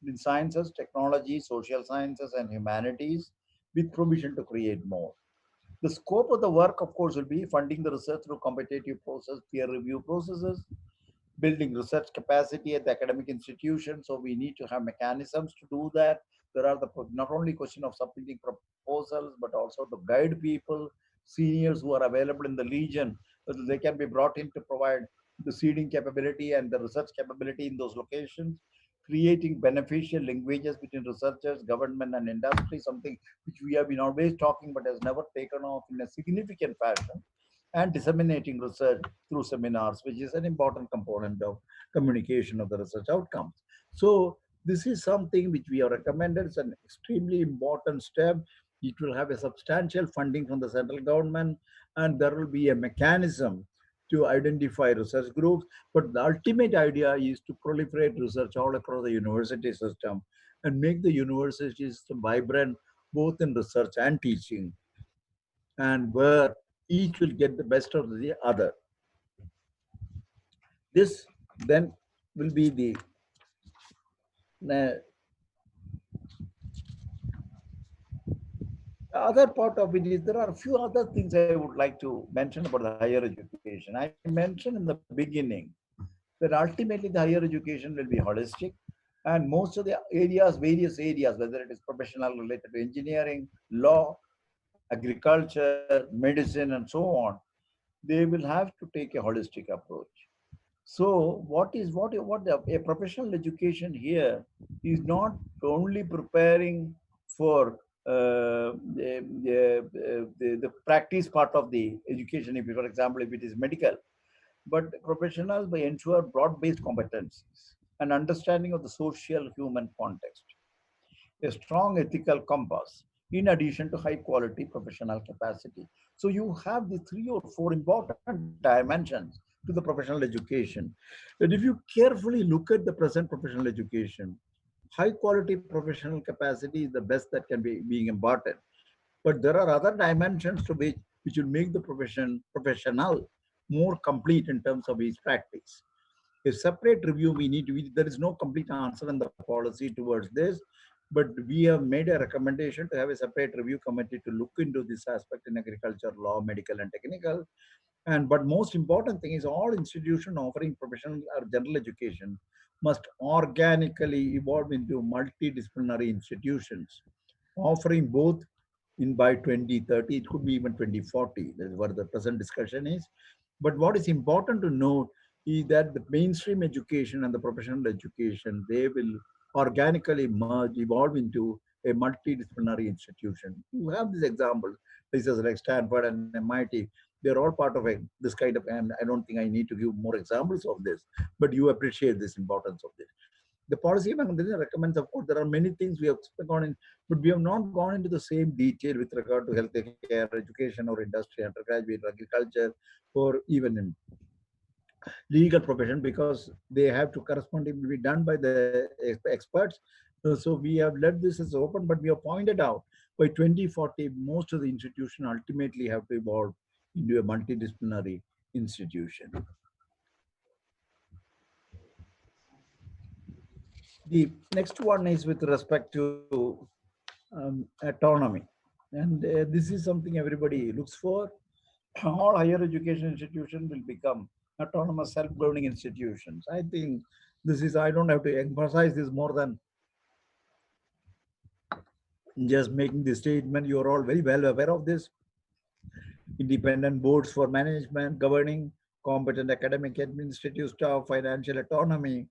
in sciences, technology, social sciences, and humanities, with provision to create more. The scope of the work, of course, will be funding the research through competitive process, peer review processes, building research capacity at the academic institution. So we need to have mechanisms to do that. There are the not only question of submitting proposals, but also to guide people, seniors who are available in the region, whether they can be brought in to provide the seeding capability and the research capability in those locations, creating beneficial linkages between researchers, government, and industry, something which we have been always talking but has never taken off in a significant fashion, and disseminating research through seminars, which is an important component of communication of the research outcomes. So this is something which we have recommended. It's an extremely important step. It will have a substantial funding from the central government, and there will be a mechanism to identify research groups. But the ultimate idea is to proliferate research all across the university system and make the university system vibrant both in research and teaching, and where each will get the best of the other. This then will be the uh, other part of it. Is there are a few other things I would like to mention about the higher education. I mentioned in the beginning that ultimately the higher education will be holistic, and most of the areas, various areas, whether it is professional related to engineering, law, agriculture, medicine, and so on, they will have to take a holistic approach. So a professional education here is not only preparing for the practice part of the education. If, for example, if it is medical, but professionals may ensure broad-based competencies and understanding of the social human context, a strong ethical compass, in addition to high quality professional capacity. So you have the 3 or 4 important dimensions to the professional education. And if you carefully look at the present professional education, high quality professional capacity is the best that can be being imparted. But there are other dimensions to which will make the professional more complete in terms of his practice. A separate review we need to, there is no complete answer in the policy towards this, but we have made a recommendation to have a separate review committee to look into this aspect in agriculture, law, medical, and technical. And but most important thing is all institutions offering professional or general education must organically evolve into multidisciplinary institutions, offering both in by 2030. It could be even 2040. That is what the present discussion is. But what is important to note is that the mainstream education and the professional education, they will organically merge, evolve into a multidisciplinary institution. You have these examples, places like Stanford and MIT. They're all part of this kind of, and I don't think I need to give more examples of this, but you appreciate this importance of this. The policy recommends, of course, there are many things we have gone in, but we have not gone into the same detail with regard to healthcare, education, or industry, undergraduate, agriculture, or even in legal profession, because they have to correspondingly be done by the experts. So we have left this as open, but we have pointed out by 2040, most of the institutions ultimately have to evolve into a multidisciplinary institution. The next one is with respect to autonomy. And this is something everybody looks for. All higher education institutions will become autonomous self-governing institutions. I think this is, I don't have to emphasize this more than just making the statement. You're all very well aware of this. Independent boards for management, governing, competent academic administrative staff, financial autonomy.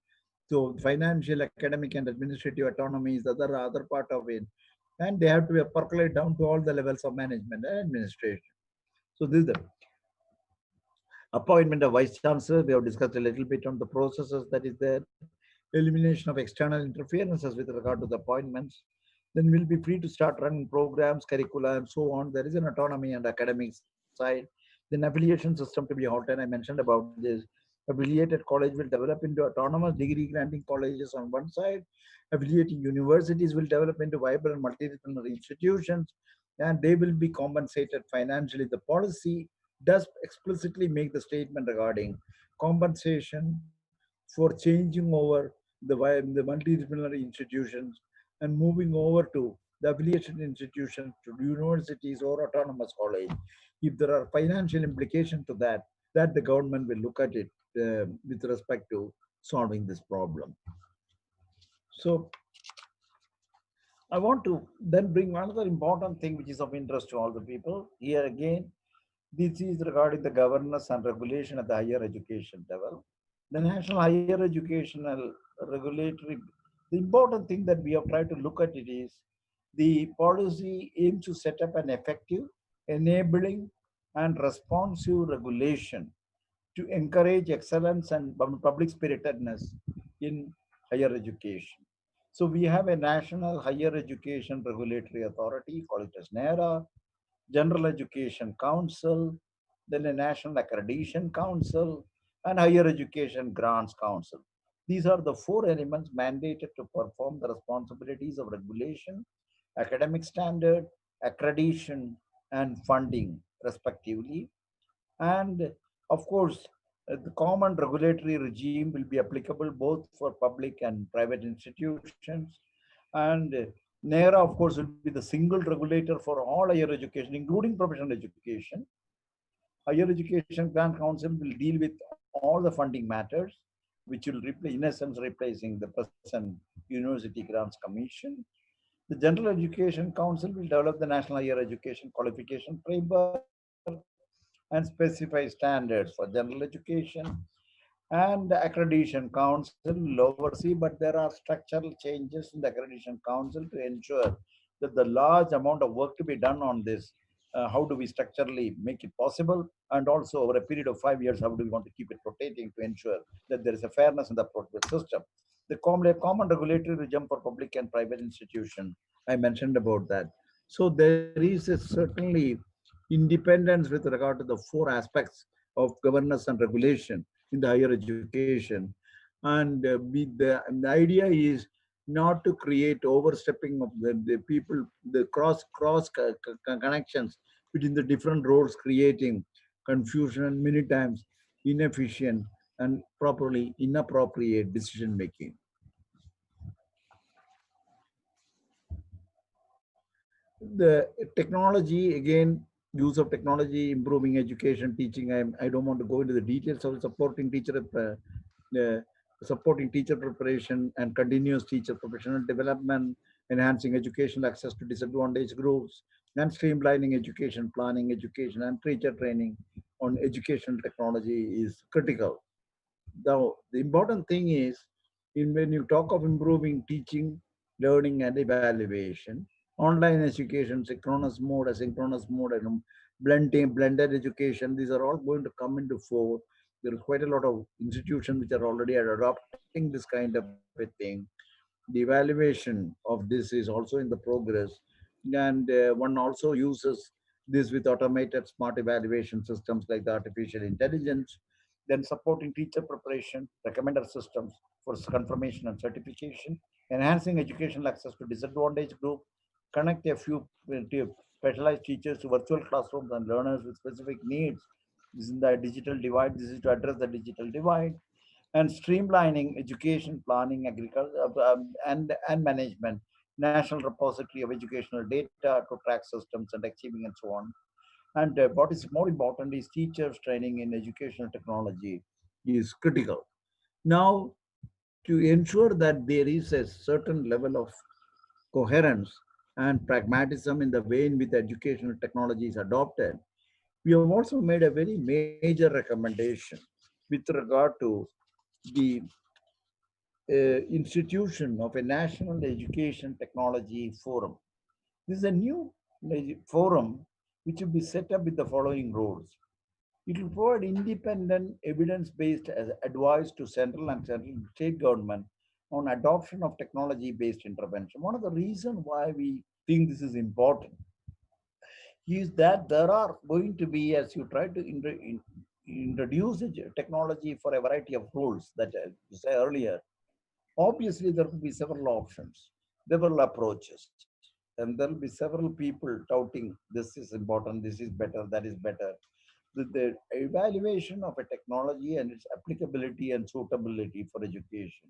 So financial, academic, and administrative autonomy is the other part of it. And they have to be percolate down to all the levels of management and administration. So this is the appointment of vice chancellor. We have discussed a little bit on the processes that is there. Elimination of external interferences with regard to the appointments. Then we'll be free to start running programs, curricula, and so on. There is an autonomy and academic side. Then affiliation system to be altered. I mentioned about this. Affiliated college will develop into autonomous degree granting colleges on one side. Affiliating universities will develop into vibrant multidisciplinary institutions, and they will be compensated financially. The policy does explicitly make the statement regarding compensation for changing over the multidisciplinary institutions and moving over to the affiliation institutions, to universities or autonomous college. If there are financial implications to that, that the government will look at it with respect to solving this problem. So I want to then bring another important thing which is of interest to all the people. Here again, this is regarding the governance and regulation at the higher education level. The national higher educational regulatory, the important thing that we have tried to look at it is the policy aims to set up an effective, enabling, and responsive regulation to encourage excellence and public spiritedness in higher education. So we have a national higher education regulatory authority, called it as NERA, General Education Council, then a National Accreditation Council, and Higher Education Grants Council. These are the 4 elements mandated to perform the responsibilities of regulation, academic standard, accreditation, and funding, respectively. And of course, The common regulatory regime will be applicable both for public and private institutions. And NERA, of course, will be the single regulator for all higher education, including professional education. Higher Education Grant Council will deal with all the funding matters, which will replace, in essence, replacing the present University Grants Commission. The General Education Council will develop the National Higher Education Qualification Framework and specify standards for general education. And the Accreditation Council will oversee, but there are structural changes in the Accreditation Council to ensure that the large amount of work to be done on this, how do we structurally make it possible? And also over a period of 5 years, how do we want to keep it rotating to ensure that there is a fairness in the system? The common regulatory regime for public and private institutions, I mentioned about that. So there is a certainly independence with regard to the four aspects of governance and regulation in the higher education. And the idea is not to create overstepping of the people, the cross connections between the different roles, creating confusion and many times inefficient and properly inappropriate decision making. The technology, again, use of technology, improving education, teaching. I don't want to go into the details of supporting teacher preparation and continuous teacher professional development, enhancing educational access to disadvantaged groups, and streamlining education planning, education and teacher training on educational technology is critical. The important thing is, when you talk of improving teaching, learning, and evaluation, online education, synchronous mode, asynchronous mode, and blended education, these are all going to come into fore. There is quite a lot of institutions which are already adopting this kind of a thing. The evaluation of this is also in the progress, and one also uses this with automated smart evaluation systems like the artificial intelligence, then supporting teacher preparation, recommender systems for confirmation and certification, enhancing educational access to disadvantaged group, connect a few specialized teachers to virtual classrooms and learners with specific needs. This is the digital divide. This is to address the digital divide, and streamlining education planning, agriculture, and management, national repository of educational data to track systems and achieving and so on. And what is more important is teachers training in educational technology is critical. Now, to ensure that there is a certain level of coherence and pragmatism in the way in which educational technology is adopted, we have also made a very major recommendation with regard to the institution of a national education technology forum. This is a new forum which will be set up with the following roles. It will provide independent evidence-based advice to central and state government on adoption of technology-based intervention. One of the reasons why we think this is important is that there are going to be, as you try to introduce technology for a variety of roles that I said earlier, obviously there will be several options, several approaches, and there will be several people touting this is important, this is better, that is better. The evaluation of a technology and its applicability and suitability for education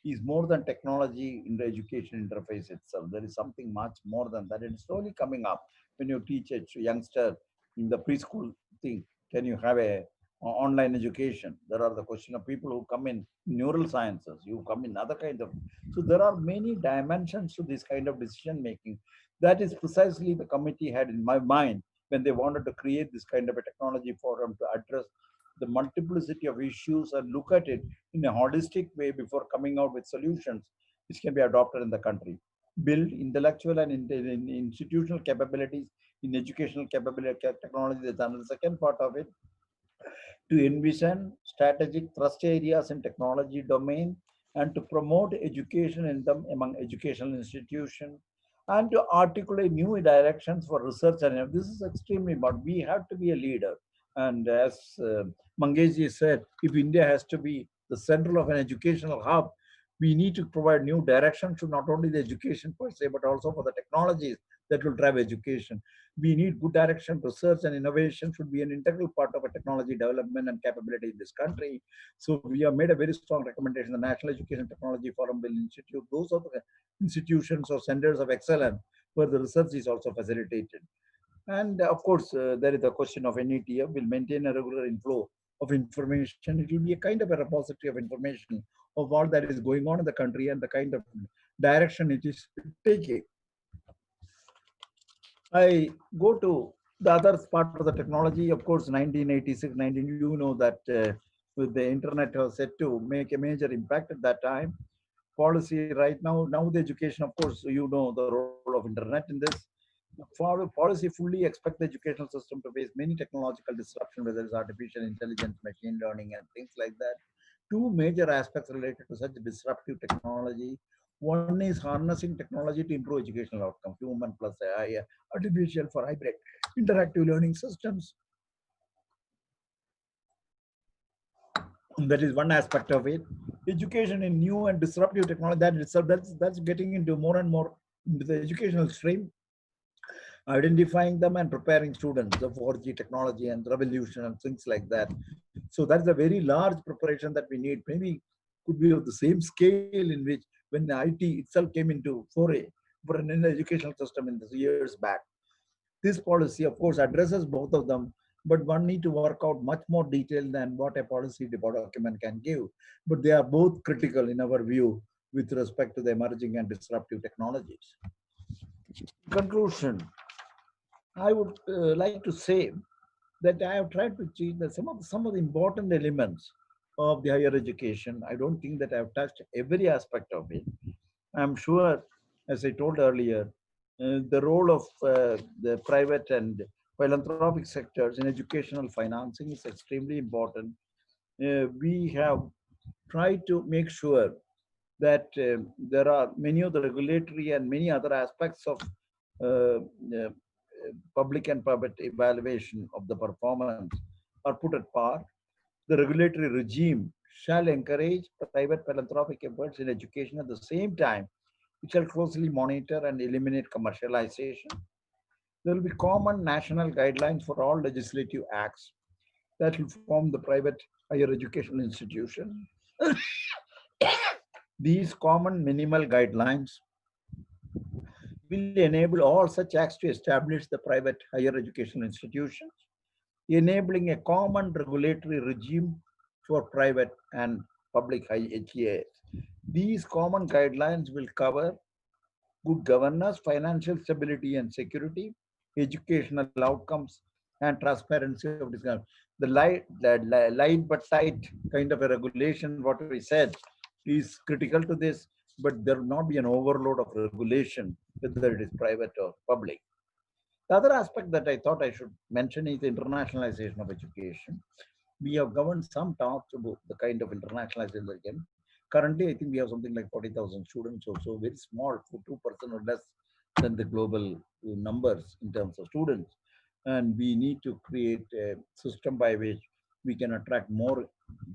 is more than technology in the education interface itself. There is something much more than that. It's slowly coming up. When you teach a youngster in the preschool thing, can you have a online education? There are the question of people who come in neural sciences, you come in other kind of. So there are many dimensions to this kind of decision making. That is precisely the committee had in my mind when they wanted to create this kind of a technology forum to address the multiplicity of issues and look at it in a holistic way before coming out with solutions which can be adopted in the country. Build intellectual and institutional capabilities in educational capability technology. That's another second part of it, to envision strategic thrust areas in technology domain and to promote education in them among educational institutions and to articulate new directions for research. And this is extremely important. We have to be a leader. And as Mangesh said, if India has to be the center of an educational hub, we need to provide new direction to not only the education per se, but also for the technologies that will drive education. We need good direction. Research and innovation should be an integral part of a technology development and capability in this country. So we have made a very strong recommendation. The National Education Technology Forum will institute those are the institutions or centers of excellence where the research is also facilitated. And of course, there is the question of NETF will maintain a regular inflow of information. It will be a kind of a repository of information of all that is going on in the country and the kind of direction it is taking. I go to the other part of the technology. Of course, 1986, 19, you know that with the internet was set to make a major impact at that time. Policy right now the education, of course, you know the role of internet in this. Policy fully expect the educational system to face many technological disruption, whether it's artificial intelligence, machine learning, and things like that. Two major aspects related to such disruptive technology. One is harnessing technology to improve educational outcomes, human plus AI, artificial for hybrid interactive learning systems. That is one aspect of it. Education in new and disruptive technology, that's getting into more and more into the educational stream, identifying them and preparing students the 4G technology and revolution and things like that. So that's a very large preparation that we need. Maybe could be of the same scale in which when the IT itself came into foray for an educational system in the years back. This policy, of course, addresses both of them, but one need to work out much more detail than what a policy document can give. But they are both critical in our view with respect to the emerging and disruptive technologies. Conclusion, I would like to say that I have tried to change some of the important elements of the higher education. I don't think that I have touched every aspect of it. I'm sure, as I told earlier, the role of the private and philanthropic sectors in educational financing is extremely important. We have tried to make sure that there are many of the regulatory and many other aspects of uh, uh, public and private evaluation of the performance are put at par. The regulatory regime shall encourage private philanthropic efforts in education. At the same time, it shall closely monitor and eliminate commercialization. There will be common national guidelines for all legislative acts that will form the private higher educational institution. These common minimal guidelines will enable all such acts to establish the private higher educational institutions, enabling a common regulatory regime for private and public HEAs. These common guidelines will cover good governance, financial stability and security, educational outcomes, and transparency of discussion. The light but tight kind of a regulation, what we said, is critical to this, but there will not be an overload of regulation, whether it is private or public. The other aspect that I thought I should mention is the internationalization of education. We have governed some talks about the kind of internationalization again. Currently, I think we have something like 40,000 students or so, very small, 2% or less than the global numbers in terms of students. And we need to create a system by which we can attract more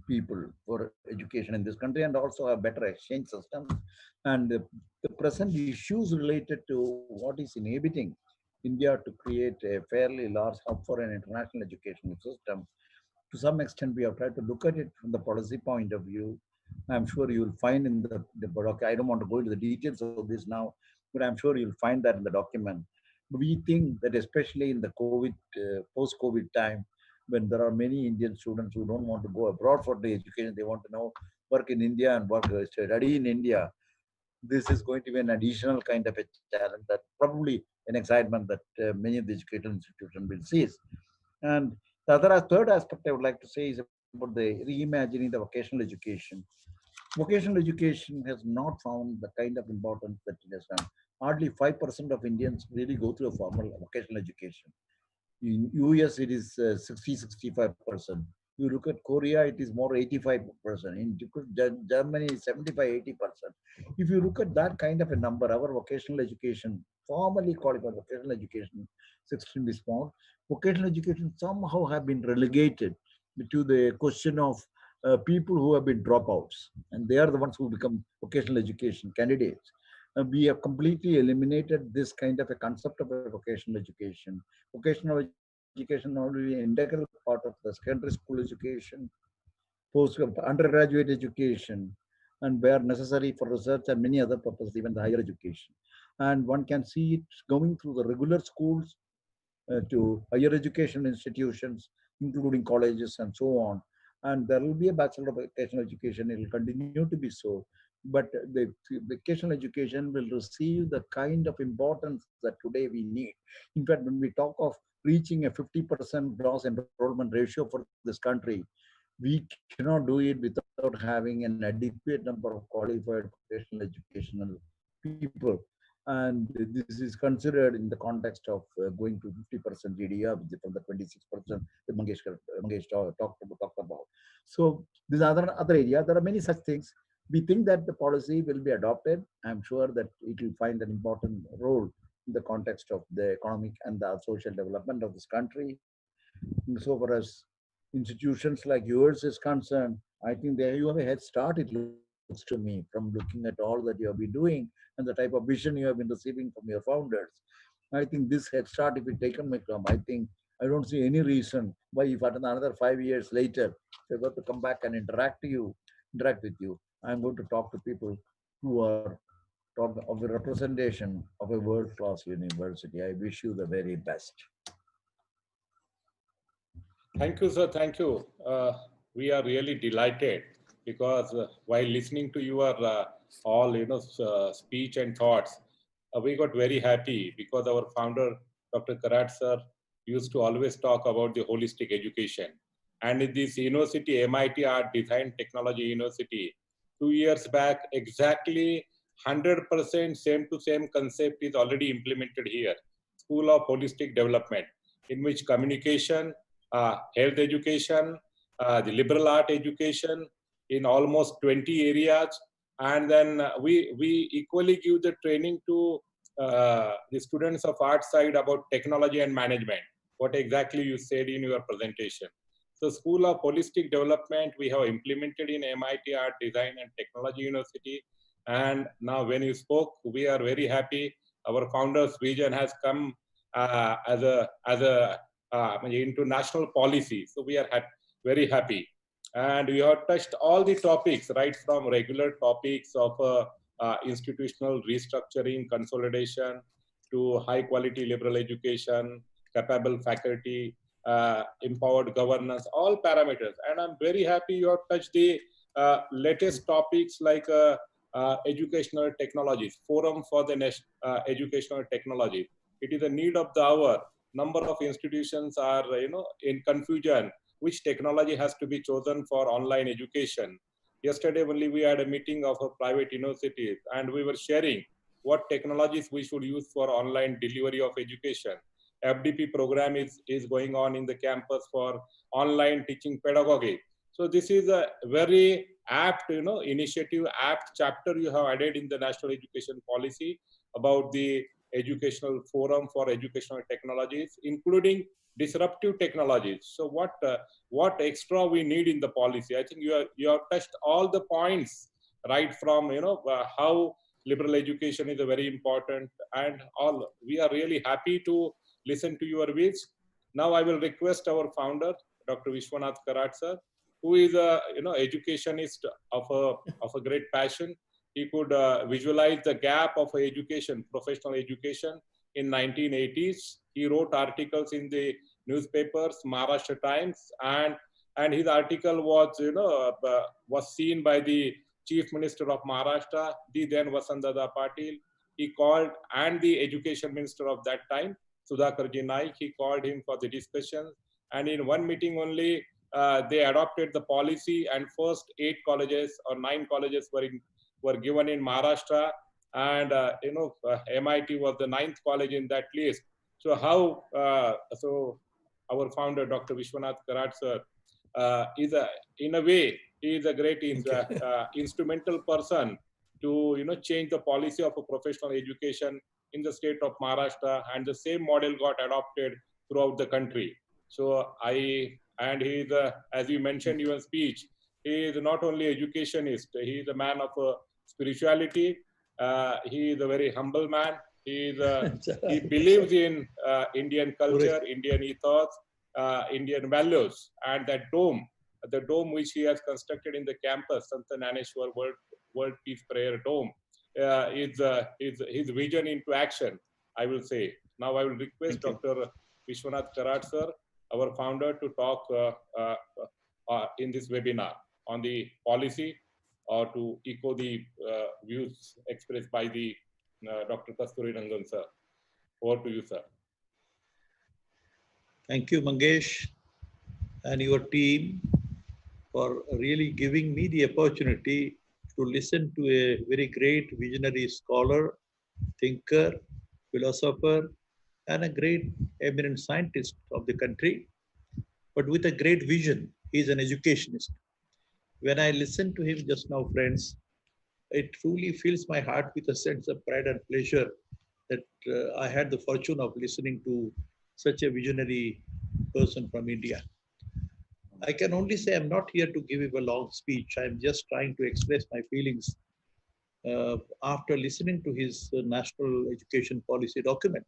people for education in this country and also have better exchange systems. And the present issues related to what is inhibiting India to create a fairly large hub for an international educational system. To some extent, we have tried to look at it from the policy point of view. I'm sure you'll find in the document, I don't want to go into the details of this now, but I'm sure you'll find that in the document. We think that especially in the COVID, post-COVID time, when there are many Indian students who don't want to go abroad for the education, they want to know, work in India and work, study in India. This is going to be an additional kind of a challenge that probably an excitement that many of the educational institutions will seize. And the third aspect I would like to say is about the reimagining the vocational education. Vocational education has not found the kind of importance that it has done. Hardly 5% of Indians really go through a formal vocational education. In US, it is 60-65%. You look at Korea, it is more 85%. In Germany, 75-80%. If you look at that kind of a number, our vocational education, formally qualified vocational education, is extremely small. Vocational education somehow have been relegated to the question of people who have been dropouts, and they are the ones who become vocational education candidates. We have completely eliminated this kind of a concept of a vocational education. Vocational education is not only an integral part of the secondary school education, post undergraduate education, and where necessary for research and many other purposes, even the higher education. And one can see it going through the regular schools to higher education institutions, including colleges and so on. And there will be a Bachelor of Vocational Education, it will continue to be so. But the vocational education will receive the kind of importance that today we need. In fact, when we talk of reaching a 50% gross enrollment ratio for this country, we cannot do it without having an adequate number of qualified vocational educational people. And this is considered in the context of going to 50% GDR from the 26% that Mangesh talked about. So these other area, there are many such things. We think that the policy will be adopted. I'm sure that it will find an important role in the context of the economic and the social development of this country. So far as institutions like yours is concerned, I think there you have a head start, it looks to me, from looking at all that you have been doing and the type of vision you have been receiving from your founders. I think this head start, if it taken me from, I don't see any reason why if at another 5 years later, if I were to come back and interact with you, I'm going to talk to people who are talk of a representation of a world-class university. I wish you the very best.
Thank you, sir. Thank you. We are really delighted because while listening to your all speech and thoughts, we got very happy because our founder, Dr. Karad sir, used to always talk about the holistic education. And in this university, MIT Art Design Technology University, 2 years back, exactly 100% same to same concept is already implemented here. School of Holistic Development, in which communication, health education, the liberal art education in almost 20 areas. And then we equally give the training to the students of art side about technology and management, what exactly you said in your presentation. So School of Holistic Development, we have implemented in MIT Art Design and Technology University. And now when you spoke, we are very happy. Our founder's vision has come as a into national policy. So we are very happy. And we have touched all the topics, right from regular topics of institutional restructuring, consolidation, to high quality liberal education, capable faculty, empowered governance, all parameters. And I'm very happy you have touched the latest topics like educational technologies, forum for the educational technology. It is a need of the hour. Number of institutions are in confusion which technology has to be chosen for online education. Yesterday only we had a meeting of a private university and we were sharing what technologies we should use for online delivery of education. FDP program is going on in the campus for online teaching pedagogy. So this is a very apt initiative, apt chapter you have added in the national education policy about the educational forum for educational technologies, including disruptive technologies. So what extra we need in the policy? I think you have touched all the points, right from how liberal education is a very important, and all. We are really happy to listen to your views. Now I will request our founder, Dr. Vishwanath Karad sir, who is a educationist of a great passion. He could visualize the gap of education, professional education in 1980s. He wrote articles in the newspapers, Maharashtra Times, and his article was seen by the Chief Minister of Maharashtra, the then Vasantdada Patil. He called, and the Education Minister of that time, Sudhakarji Naik, he called him for the discussion. And in one meeting only, they adopted the policy, and first 8 colleges or 9 colleges were given in Maharashtra, and MIT was the 9th college in that list. So so our founder, Dr. Vishwanath Karad sir, in a way, he is a great instrumental person to change the policy of a professional education in the state of Maharashtra, and the same model got adopted throughout the country. So and he is, as you mentioned in your speech, he is not only educationist, he is a man of spirituality, He is a very humble man. He believes in Indian culture, Indian ethos, Indian values, and that dome, the dome which he has constructed in the campus, Sant Naneshwar World Peace Prayer Dome, is his vision into action, I will say. Now I will request Dr. Vishwanath Karad, sir, our founder, to talk in this webinar on the policy, or to echo the views expressed by the Dr. Kasturirangan, sir. Over to you, sir.
Thank you, Mangesh, and your team for really giving me the opportunity to listen to a very great visionary scholar, thinker, philosopher, and a great eminent scientist of the country, but with a great vision. He's an educationist. When I listened to him just now, friends, it truly fills my heart with a sense of pride and pleasure that I had the fortune of listening to such a visionary person from India. I can only say I'm not here to give you a long speech. I'm just trying to express my feelings after listening to his national education policy document,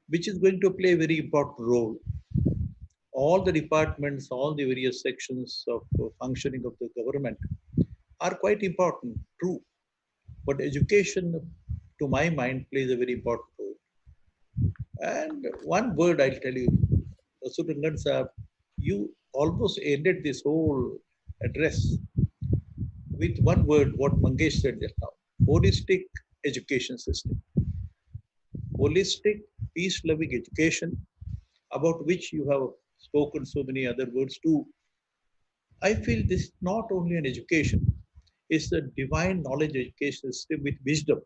which is going to play a very important role. All the departments, all the various sections of functioning of the government are quite important, true. But education, to my mind, plays a very important role. And one word I'll tell you, Kasturirangan sir, you almost ended this whole address with one word, what Mangesh said just now, holistic education system. Holistic, peace-loving education, about which you have spoken so many other words too. I feel this is not only an education, it's a divine knowledge education system with wisdom.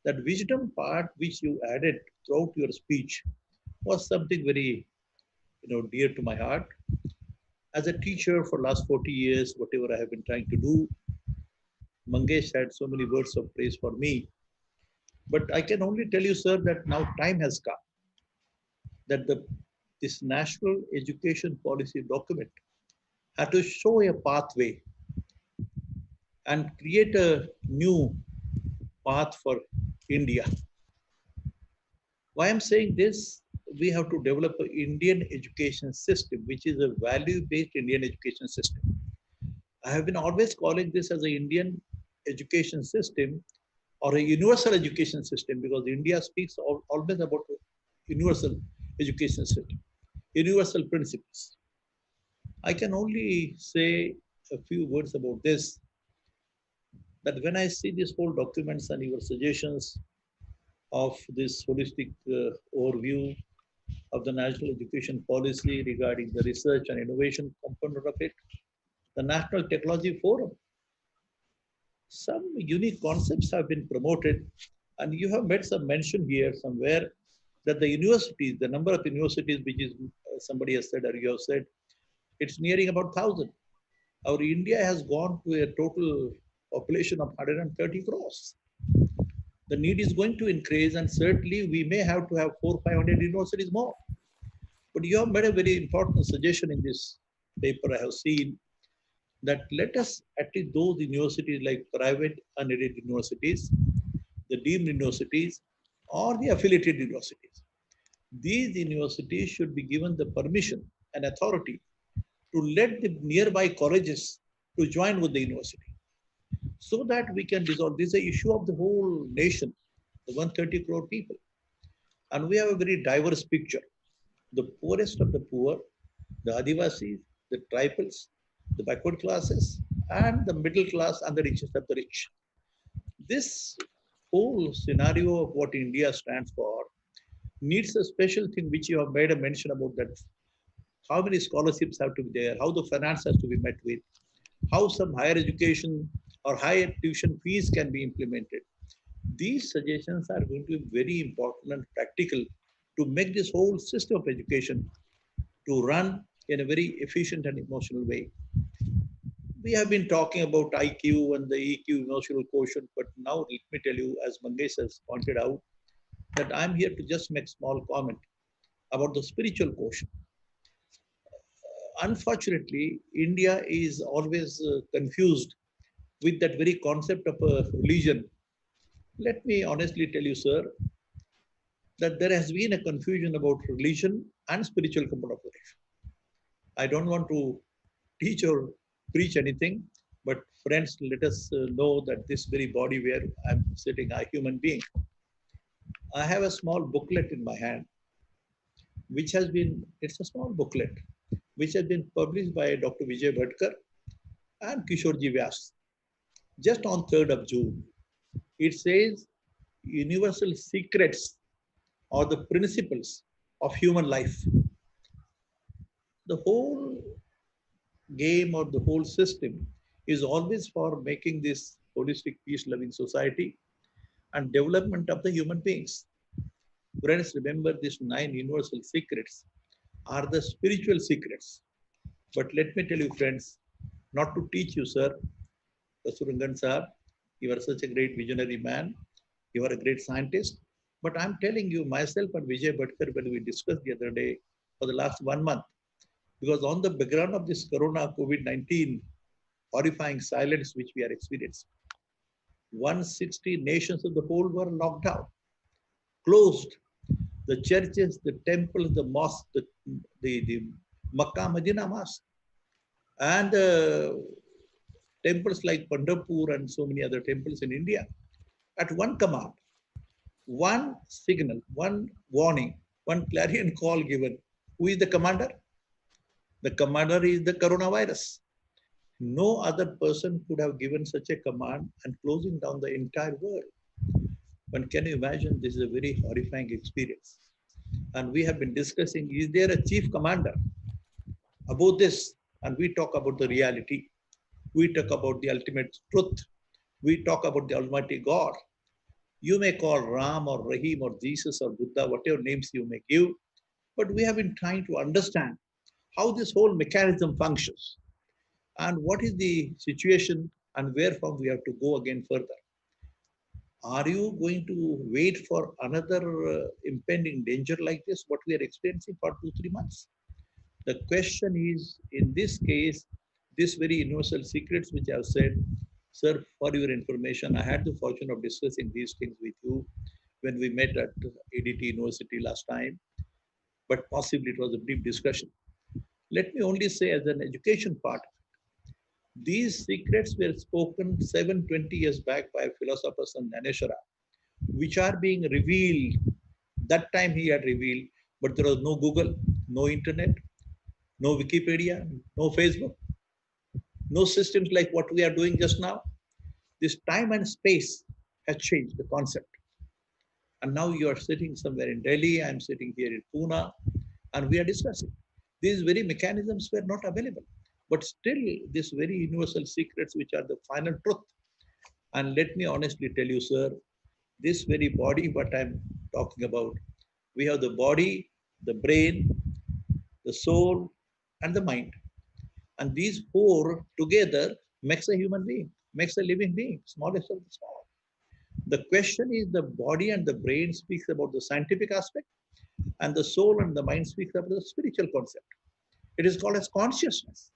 That wisdom part which you added throughout your speech was something very dear to my heart. As a teacher for last 40 years, whatever I have been trying to do, Mangesh had so many words of praise for me. But I can only tell you, sir, that now time has come that this national education policy document had to show a pathway and create a new path for India. Why I'm saying this, we have to develop an Indian education system, which is a value-based Indian education system. I have been always calling this as an Indian education system or a universal education system, because India speaks always about a universal education system, universal principles. I can only say a few words about this, that when I see these whole documents and your suggestions of this holistic overview of the national education policy regarding the research and innovation component of it, the National Technology Forum, some unique concepts have been promoted, and you have made some mention here somewhere that the universities, the number of universities, which is somebody has said or you have said, it's nearing about 1,000. Our India has gone to a total population of 130 crores. The need is going to increase, and certainly we may have to have 400-500 universities more. But you have made a very important suggestion in this paper I have seen, that let us, at least those universities like private unaided universities, the deemed universities, or the affiliated universities, these universities should be given the permission and authority to let the nearby colleges to join with the university, so that we can resolve. This is an issue of the whole nation, the 130 crore people. And we have a very diverse picture. The poorest of the poor, the Adivasis, the tribals, the backward classes, and the middle class and the richest of the rich. This whole scenario of what India stands for needs a special thing which you have made a mention about, that how many scholarships have to be there, how the finance has to be met with, how some higher education or higher tuition fees can be implemented. These suggestions are going to be very important and practical to make this whole system of education to run in a very efficient and emotional way. We have been talking about IQ and the EQ, emotional quotient, but now let me tell you, as Mangesh has pointed out, that I'm here to just make a small comment about the spiritual quotient. Unfortunately, India is always confused with that very concept of a religion, let me honestly tell you, sir, that there has been a confusion about religion and spiritual component of life. I don't want to teach or preach anything, but friends, let us know that this very body where I'm sitting, a human being, I have a small booklet in my hand, which has been, it's a small booklet, which has been published by Dr. Vijay Bhatkar and Kishorji Vyas, just on 3rd of June. It says, universal secrets or the principles of human life. The whole game or the whole system is always for making this holistic, peace-loving society and development of the human beings. Friends, remember these 9 universal secrets are the spiritual secrets. But let me tell you, friends, not to teach you, sir, Kasturirangan sir, you are such a great visionary man. You are a great scientist. But I'm telling you, myself and Vijay Bhatkar, when we discussed the other day for the last 1 month, because on the background of this Corona COVID-19 horrifying silence which we are experiencing, 160 nations of the whole world locked down, closed. The churches, the temples, the mosques, the Makkah, Medina mosque, and temples like Pandharpur and so many other temples in India, at one command, one signal, one warning, one clarion call given. Who is the commander? The commander is the coronavirus. No other person could have given such a command and closing down the entire world. One can you imagine, this is a very horrifying experience. And we have been discussing, is there a chief commander about this? And we talk about the reality. We talk about the ultimate truth. We talk about the Almighty God. You may call Ram or Rahim or Jesus or Buddha, whatever names you may give, but we have been trying to understand how this whole mechanism functions and what is the situation and where from we have to go again further. Are you going to wait for another impending danger like this, what we are experiencing for 2-3 months? The question is, in this case, this very universal secrets which I have said, sir, for your information, I had the fortune of discussing these things with you when we met at ADT University last time, but possibly it was a brief discussion. Let me only say as an education part, these secrets were spoken 720 years back by philosopher Naneshwara, which are being revealed. That time he had revealed, but there was no Google, no internet, no Wikipedia, no Facebook, no systems like what we are doing just now. This time and space has changed the concept. And now you are sitting somewhere in Delhi, I'm sitting here in Pune, and we are discussing. These very mechanisms were not available. But still, these very universal secrets, which are the final truth. And let me honestly tell you, sir, this very body, what I'm talking about, we have the body, the brain, the soul, and the mind. And these 4 together makes a human being, makes a living being, smallest of the small. The question is, the body and the brain speaks about the scientific aspect, and the soul and the mind speaks about the spiritual concept. It is called as consciousness.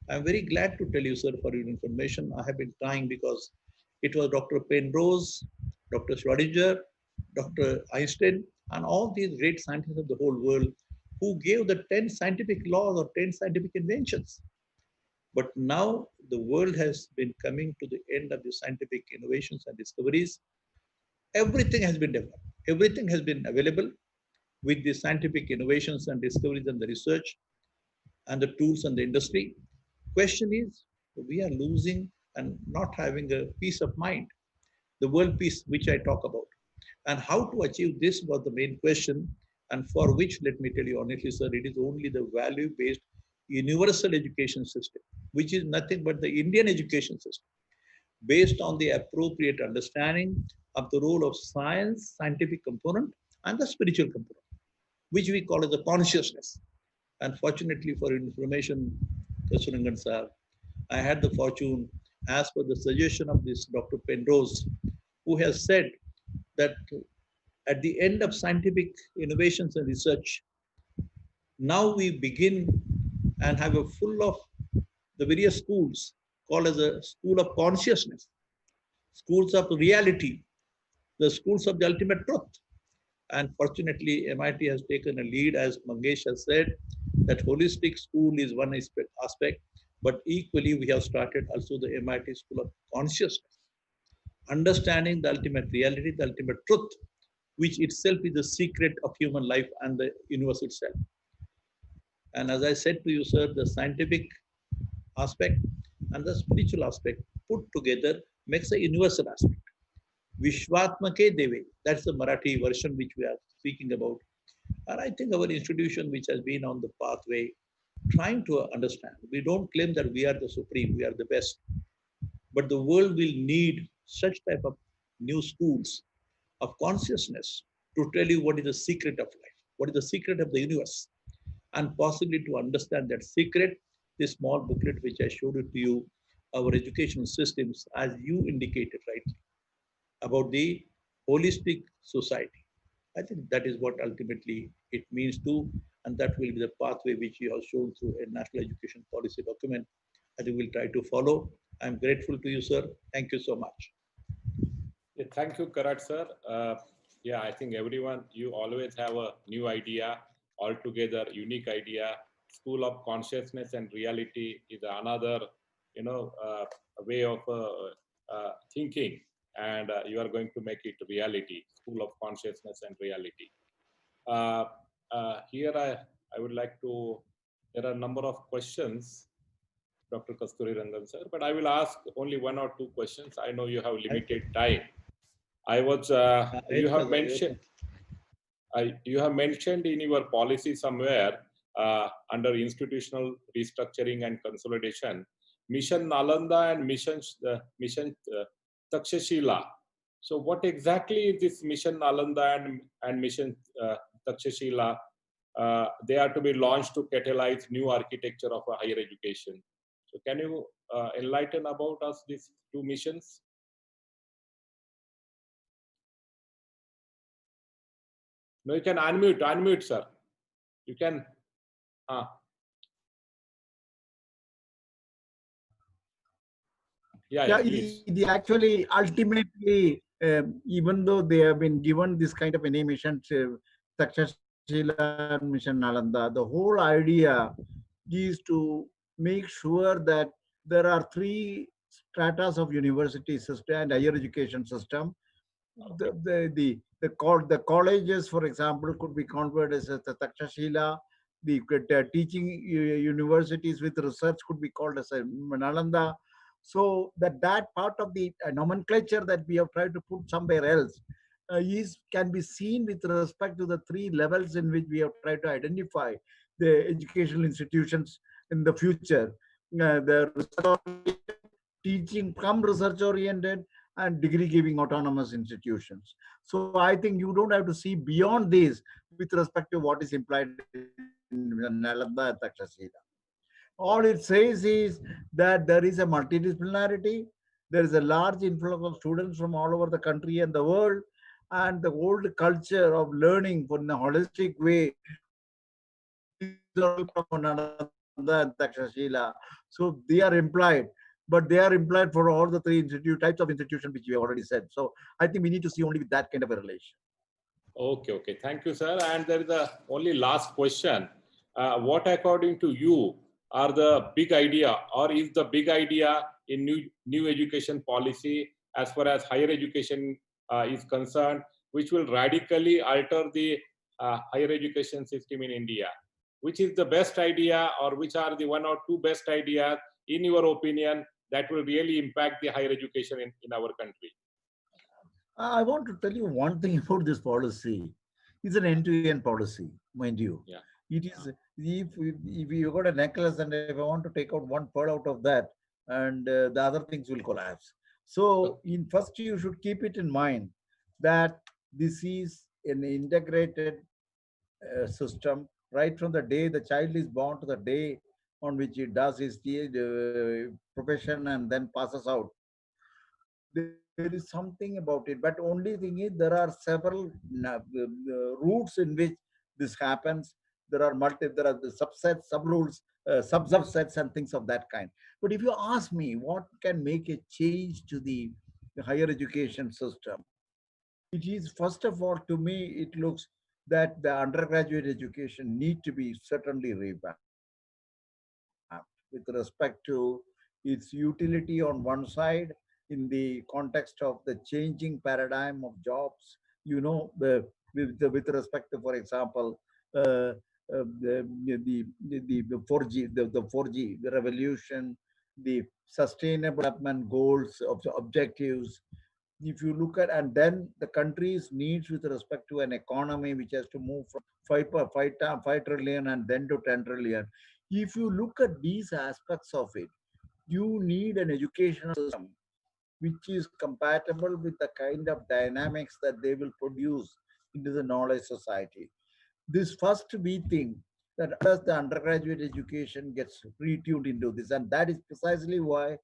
I'm very glad to tell you, sir, for your information. I have been trying because it was Dr. Penrose, Dr. Schrodinger, Dr. Einstein, and all these great scientists of the whole world who gave the 10 scientific laws or 10 scientific inventions. But now the world has been coming to the end of the scientific innovations and discoveries. Everything has been developed. Everything has been available with the scientific innovations and discoveries and the research and the tools and the industry. Question is, we are losing and not having a peace of mind, the world peace which I talk about. And how to achieve this was the main question, and for which, let me tell you honestly, sir, it is only the value-based universal education system, which is nothing but the Indian education system, based on the appropriate understanding of the role of science, scientific component, and the spiritual component, which we call as the consciousness. And fortunately for information, Kasturirangan sir, I had the fortune, as per the suggestion of this Dr. Penrose, who has said that at the end of scientific innovations and research, now we begin and have a full of the various schools called as a school of consciousness, schools of reality, the schools of the ultimate truth. And fortunately, MIT has taken a lead, as Mangesh has said, that holistic school is one aspect, but equally we have started also the MIT School of Consciousness, understanding the ultimate reality, the ultimate truth, which itself is the secret of human life and the universe itself. And as I said to you, sir, the scientific aspect and the spiritual aspect put together makes a universal aspect. Vishwatmake Deve, that's the Marathi version which we are speaking about. And I think our institution, which has been on the pathway, trying to understand. We don't claim that we are the supreme, we are the best. But the world will need such type of new schools of consciousness to tell you what is the secret of life, what is the secret of the universe, and possibly to understand that secret, this small booklet which I showed it to you, our education systems, as you indicated rightly, about the holistic society. I think that is what ultimately it means to, and that will be the pathway which you have shown through a national education policy document. I think we'll try to follow. I'm grateful to you, sir. Thank you so much.
Yeah, thank you, Karad sir. Yeah, I think everyone, you always have a new idea, altogether unique idea. School of consciousness and reality is another, way of thinking, and you are going to make it reality. School of consciousness and reality. Uh, Here, I would like to. There are a number of questions, Dr. Kasturirangan sir, but I will ask only one or two questions. I know you have limited time. I was you have mentioned in your policy somewhere under institutional restructuring and consolidation, Mission Nalanda and Mission Takshashila. So, what exactly is this Mission Nalanda and Mission Takshashila? They are to be launched to catalyze new architecture of a higher education. So, can you enlighten about us these two missions? No, you can unmute, sir. You can. Yeah,
Yeah,
please.
the actually ultimately, even though they have been given this kind of animation, Takshashila and Mission Nalanda, the whole idea is to make sure that there are three stratas of university system and higher education system. The colleges, for example, could be converted as the Takshashila. The teaching universities with research could be called as a Nalanda. So that part of the nomenclature that we have tried to put somewhere else is can be seen with respect to the three levels in which we have tried to identify the educational institutions in the future. The research teaching come research oriented and degree giving autonomous institutions. So I think you don't have to see beyond this with respect to what is implied in Nalanda and Takshashila. All it says is that there is a multidisciplinarity, there is a large influx of students from all over the country and the world, and the old culture of learning in a holistic way. These are all from Nalanda and Takshashila. So they are implied, but they are implied for all the three types of institutions which we have already said. So I think we need to see only with that kind of a relation.
Okay. Thank you, sir. And there is a only last question. What, according to you, are the big idea, or is the big idea in new education policy as far as higher education is concerned, which will radically alter the higher education system in India? Which is the best idea, or which are the one or two best ideas, in your opinion, that will really impact the higher education in our country?
I want to tell you one thing about this policy. It's an end-to-end policy, mind you.
Yeah.
It is if you got a necklace and if I want to take out one pearl out of that, and the other things will collapse. So, in first you should keep it in mind that this is an integrated system right from the day the child is born to the day on which he does his profession and then passes out. There is something about it, but only thing is there are several routes in which this happens. there are the subsets, sub-rules, sub-subsets and things of that kind. But if you ask me what can make a change to the higher education system, it is, first of all, to me, it looks that the undergraduate education need to be certainly revamped with respect to its utility on one side in the context of the changing paradigm of jobs. With respect to, for example, uh, the 4G, the 4G, the revolution, the sustainable development goals, of objectives. If you look at, and then the country's needs with respect to an economy which has to move from 5 trillion and then to 10 trillion. If you look at these aspects of it, you need an educational system which is compatible with the kind of dynamics that they will produce into the knowledge society. This first we think that as the undergraduate education gets retuned into this, and that is precisely why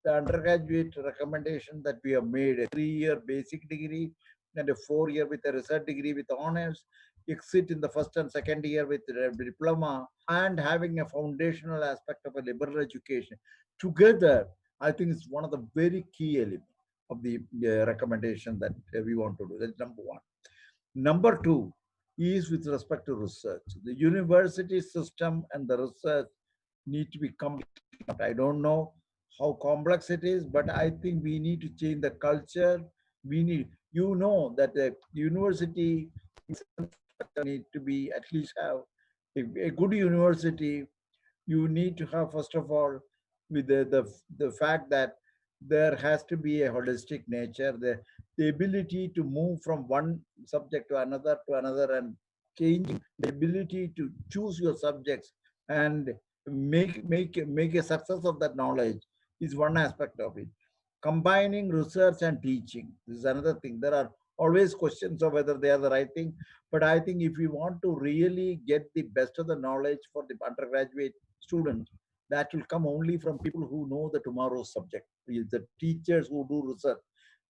the undergraduate recommendation that we have made, a 3-year basic degree and a 4-year with a research degree with honors, exit in the first and second year with a diploma, and having a foundational aspect of a liberal education together, I think it's one of the very key elements of the recommendation that we want to do. That's number one. Number two is with respect to research. The university system and the research need to be complete. I don't know how complex it is, but I think we need to change the culture. We need, that the university need to be, at least have a good university. You need to have, first of all, with the fact that there has to be a holistic nature, the ability to move from one subject to another, and changing the ability to choose your subjects and make a success of that knowledge is one aspect of it. Combining research and teaching, this is another thing. There are always questions of whether they are the right thing, but I think if we want to really get the best of the knowledge for the undergraduate students, that will come only from people who know the tomorrow's subject, the teachers who do research.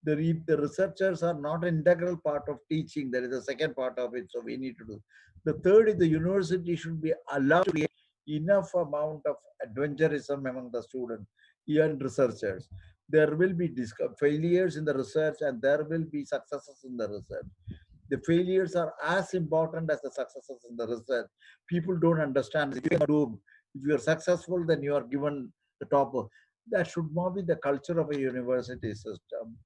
The researchers are not an integral part of teaching. There is a second part of it, so we need to do. The third is the university should be allowed to create enough amount of adventurism among the students and researchers. There will be failures in the research and there will be successes in the research. The failures are as important as the successes in the research. People don't understand. If you are successful, then you are given the top. That should not be the culture of a university system.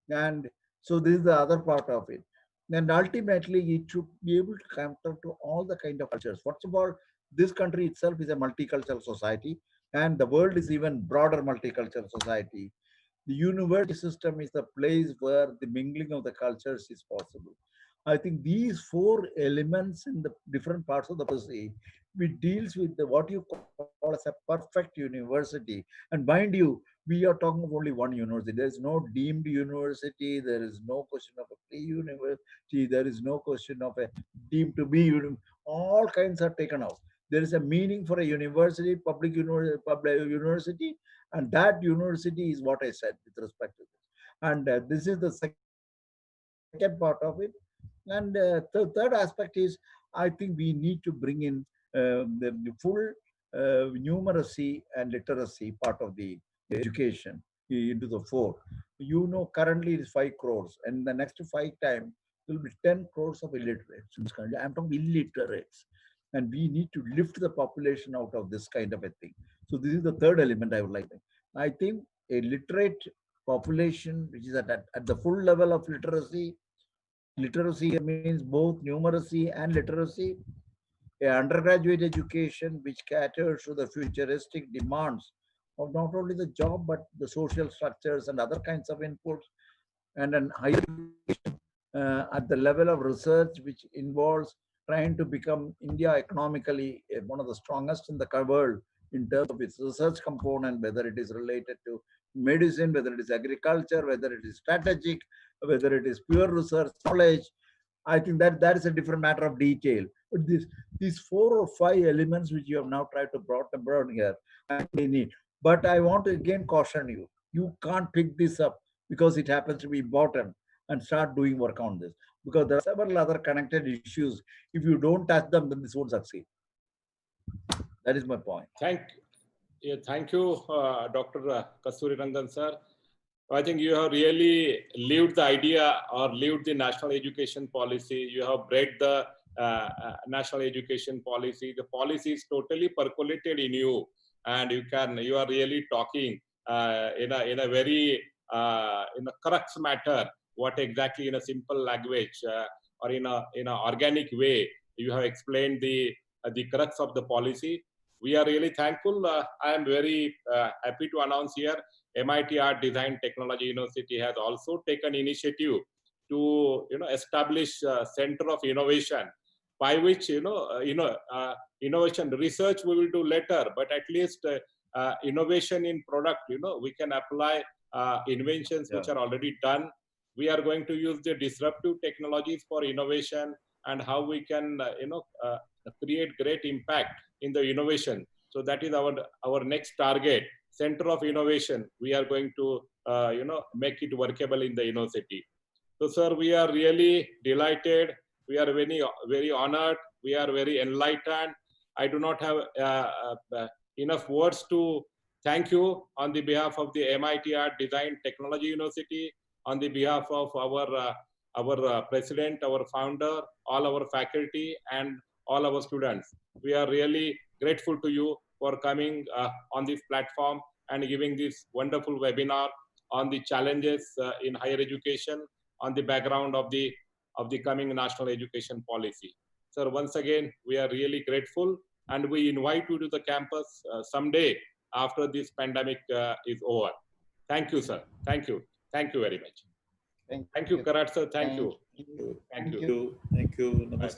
And so this is the other part of it. And ultimately, it should be able to cater to all the kind of cultures. First of all, this country itself is a multicultural society, and the world is even broader multicultural society. The university system is the place where the mingling of the cultures is possible. I think these four elements in the different parts of the policy, which deals with what you call as a perfect university. And mind you, we are talking of only one university. There is no deemed university. There is no question of a pre-university. There is no question of a deemed to be. All kinds are taken out. There is a meaning for a university, public university, and that university is what I said with respect to this. And this is the second part of it. And the third aspect is, I think we need to bring in the full numeracy and literacy part of the education into the fore. Currently it is 5 crores, and the next 5 times there will be 10 crores of illiterates in this country. I'm talking illiterates. And we need to lift the population out of this kind of a thing. So this is the third element I would like to. I think a literate population, which is at the full level of literacy, literacy means both numeracy and literacy, a undergraduate education which caters to the futuristic demands of not only the job but the social structures and other kinds of inputs, and an higher education at the level of research which involves trying to become India economically one of the strongest in the world in terms of its research component, whether it is related to medicine, whether it is agriculture, whether it is strategic, whether it is pure research knowledge. I think that is a different matter of detail. But these 4 or 5 elements which you have now tried to brought here, I think they need. But I want to again caution you: you can't pick this up because it happens to be important and start doing work on this, because there are several other connected issues. If you don't touch them, then this won't succeed. That is my point.
Thank you, Dr. Kasturirangan, sir. I think you have really lived the idea or lived the national education policy. You have bred the national education policy. The policy is totally percolated in you, and you are really talking in a very in a crux matter. What exactly in a simple language or in a organic way you have explained the crux of the policy. We are really thankful. I am very happy to announce here MIT Art Design Technology University has also taken initiative to establish a center of innovation, by which innovation research we will do later, but at least innovation in product we can apply inventions which are already done. We are going to use the disruptive technologies for innovation and how we can create great impact in the innovation. So that is our next target. Center of innovation, we are going to make it workable in the university. So sir, we are really delighted, we are very honored, we are very enlightened. I do not have enough words to thank you on the behalf of the MIT Art Design Technology University, on the behalf of our president, our founder, all our faculty and all our students. We are really grateful to you for coming on this platform and giving this wonderful webinar on the challenges in higher education on the background of the coming national education policy. Sir, once again, we are really grateful and we invite you to the campus someday after this pandemic is over. Thank you, sir. Thank you. Thank you very much. Thank you, Karad, sir. Thank you.
Thank you. Namaste.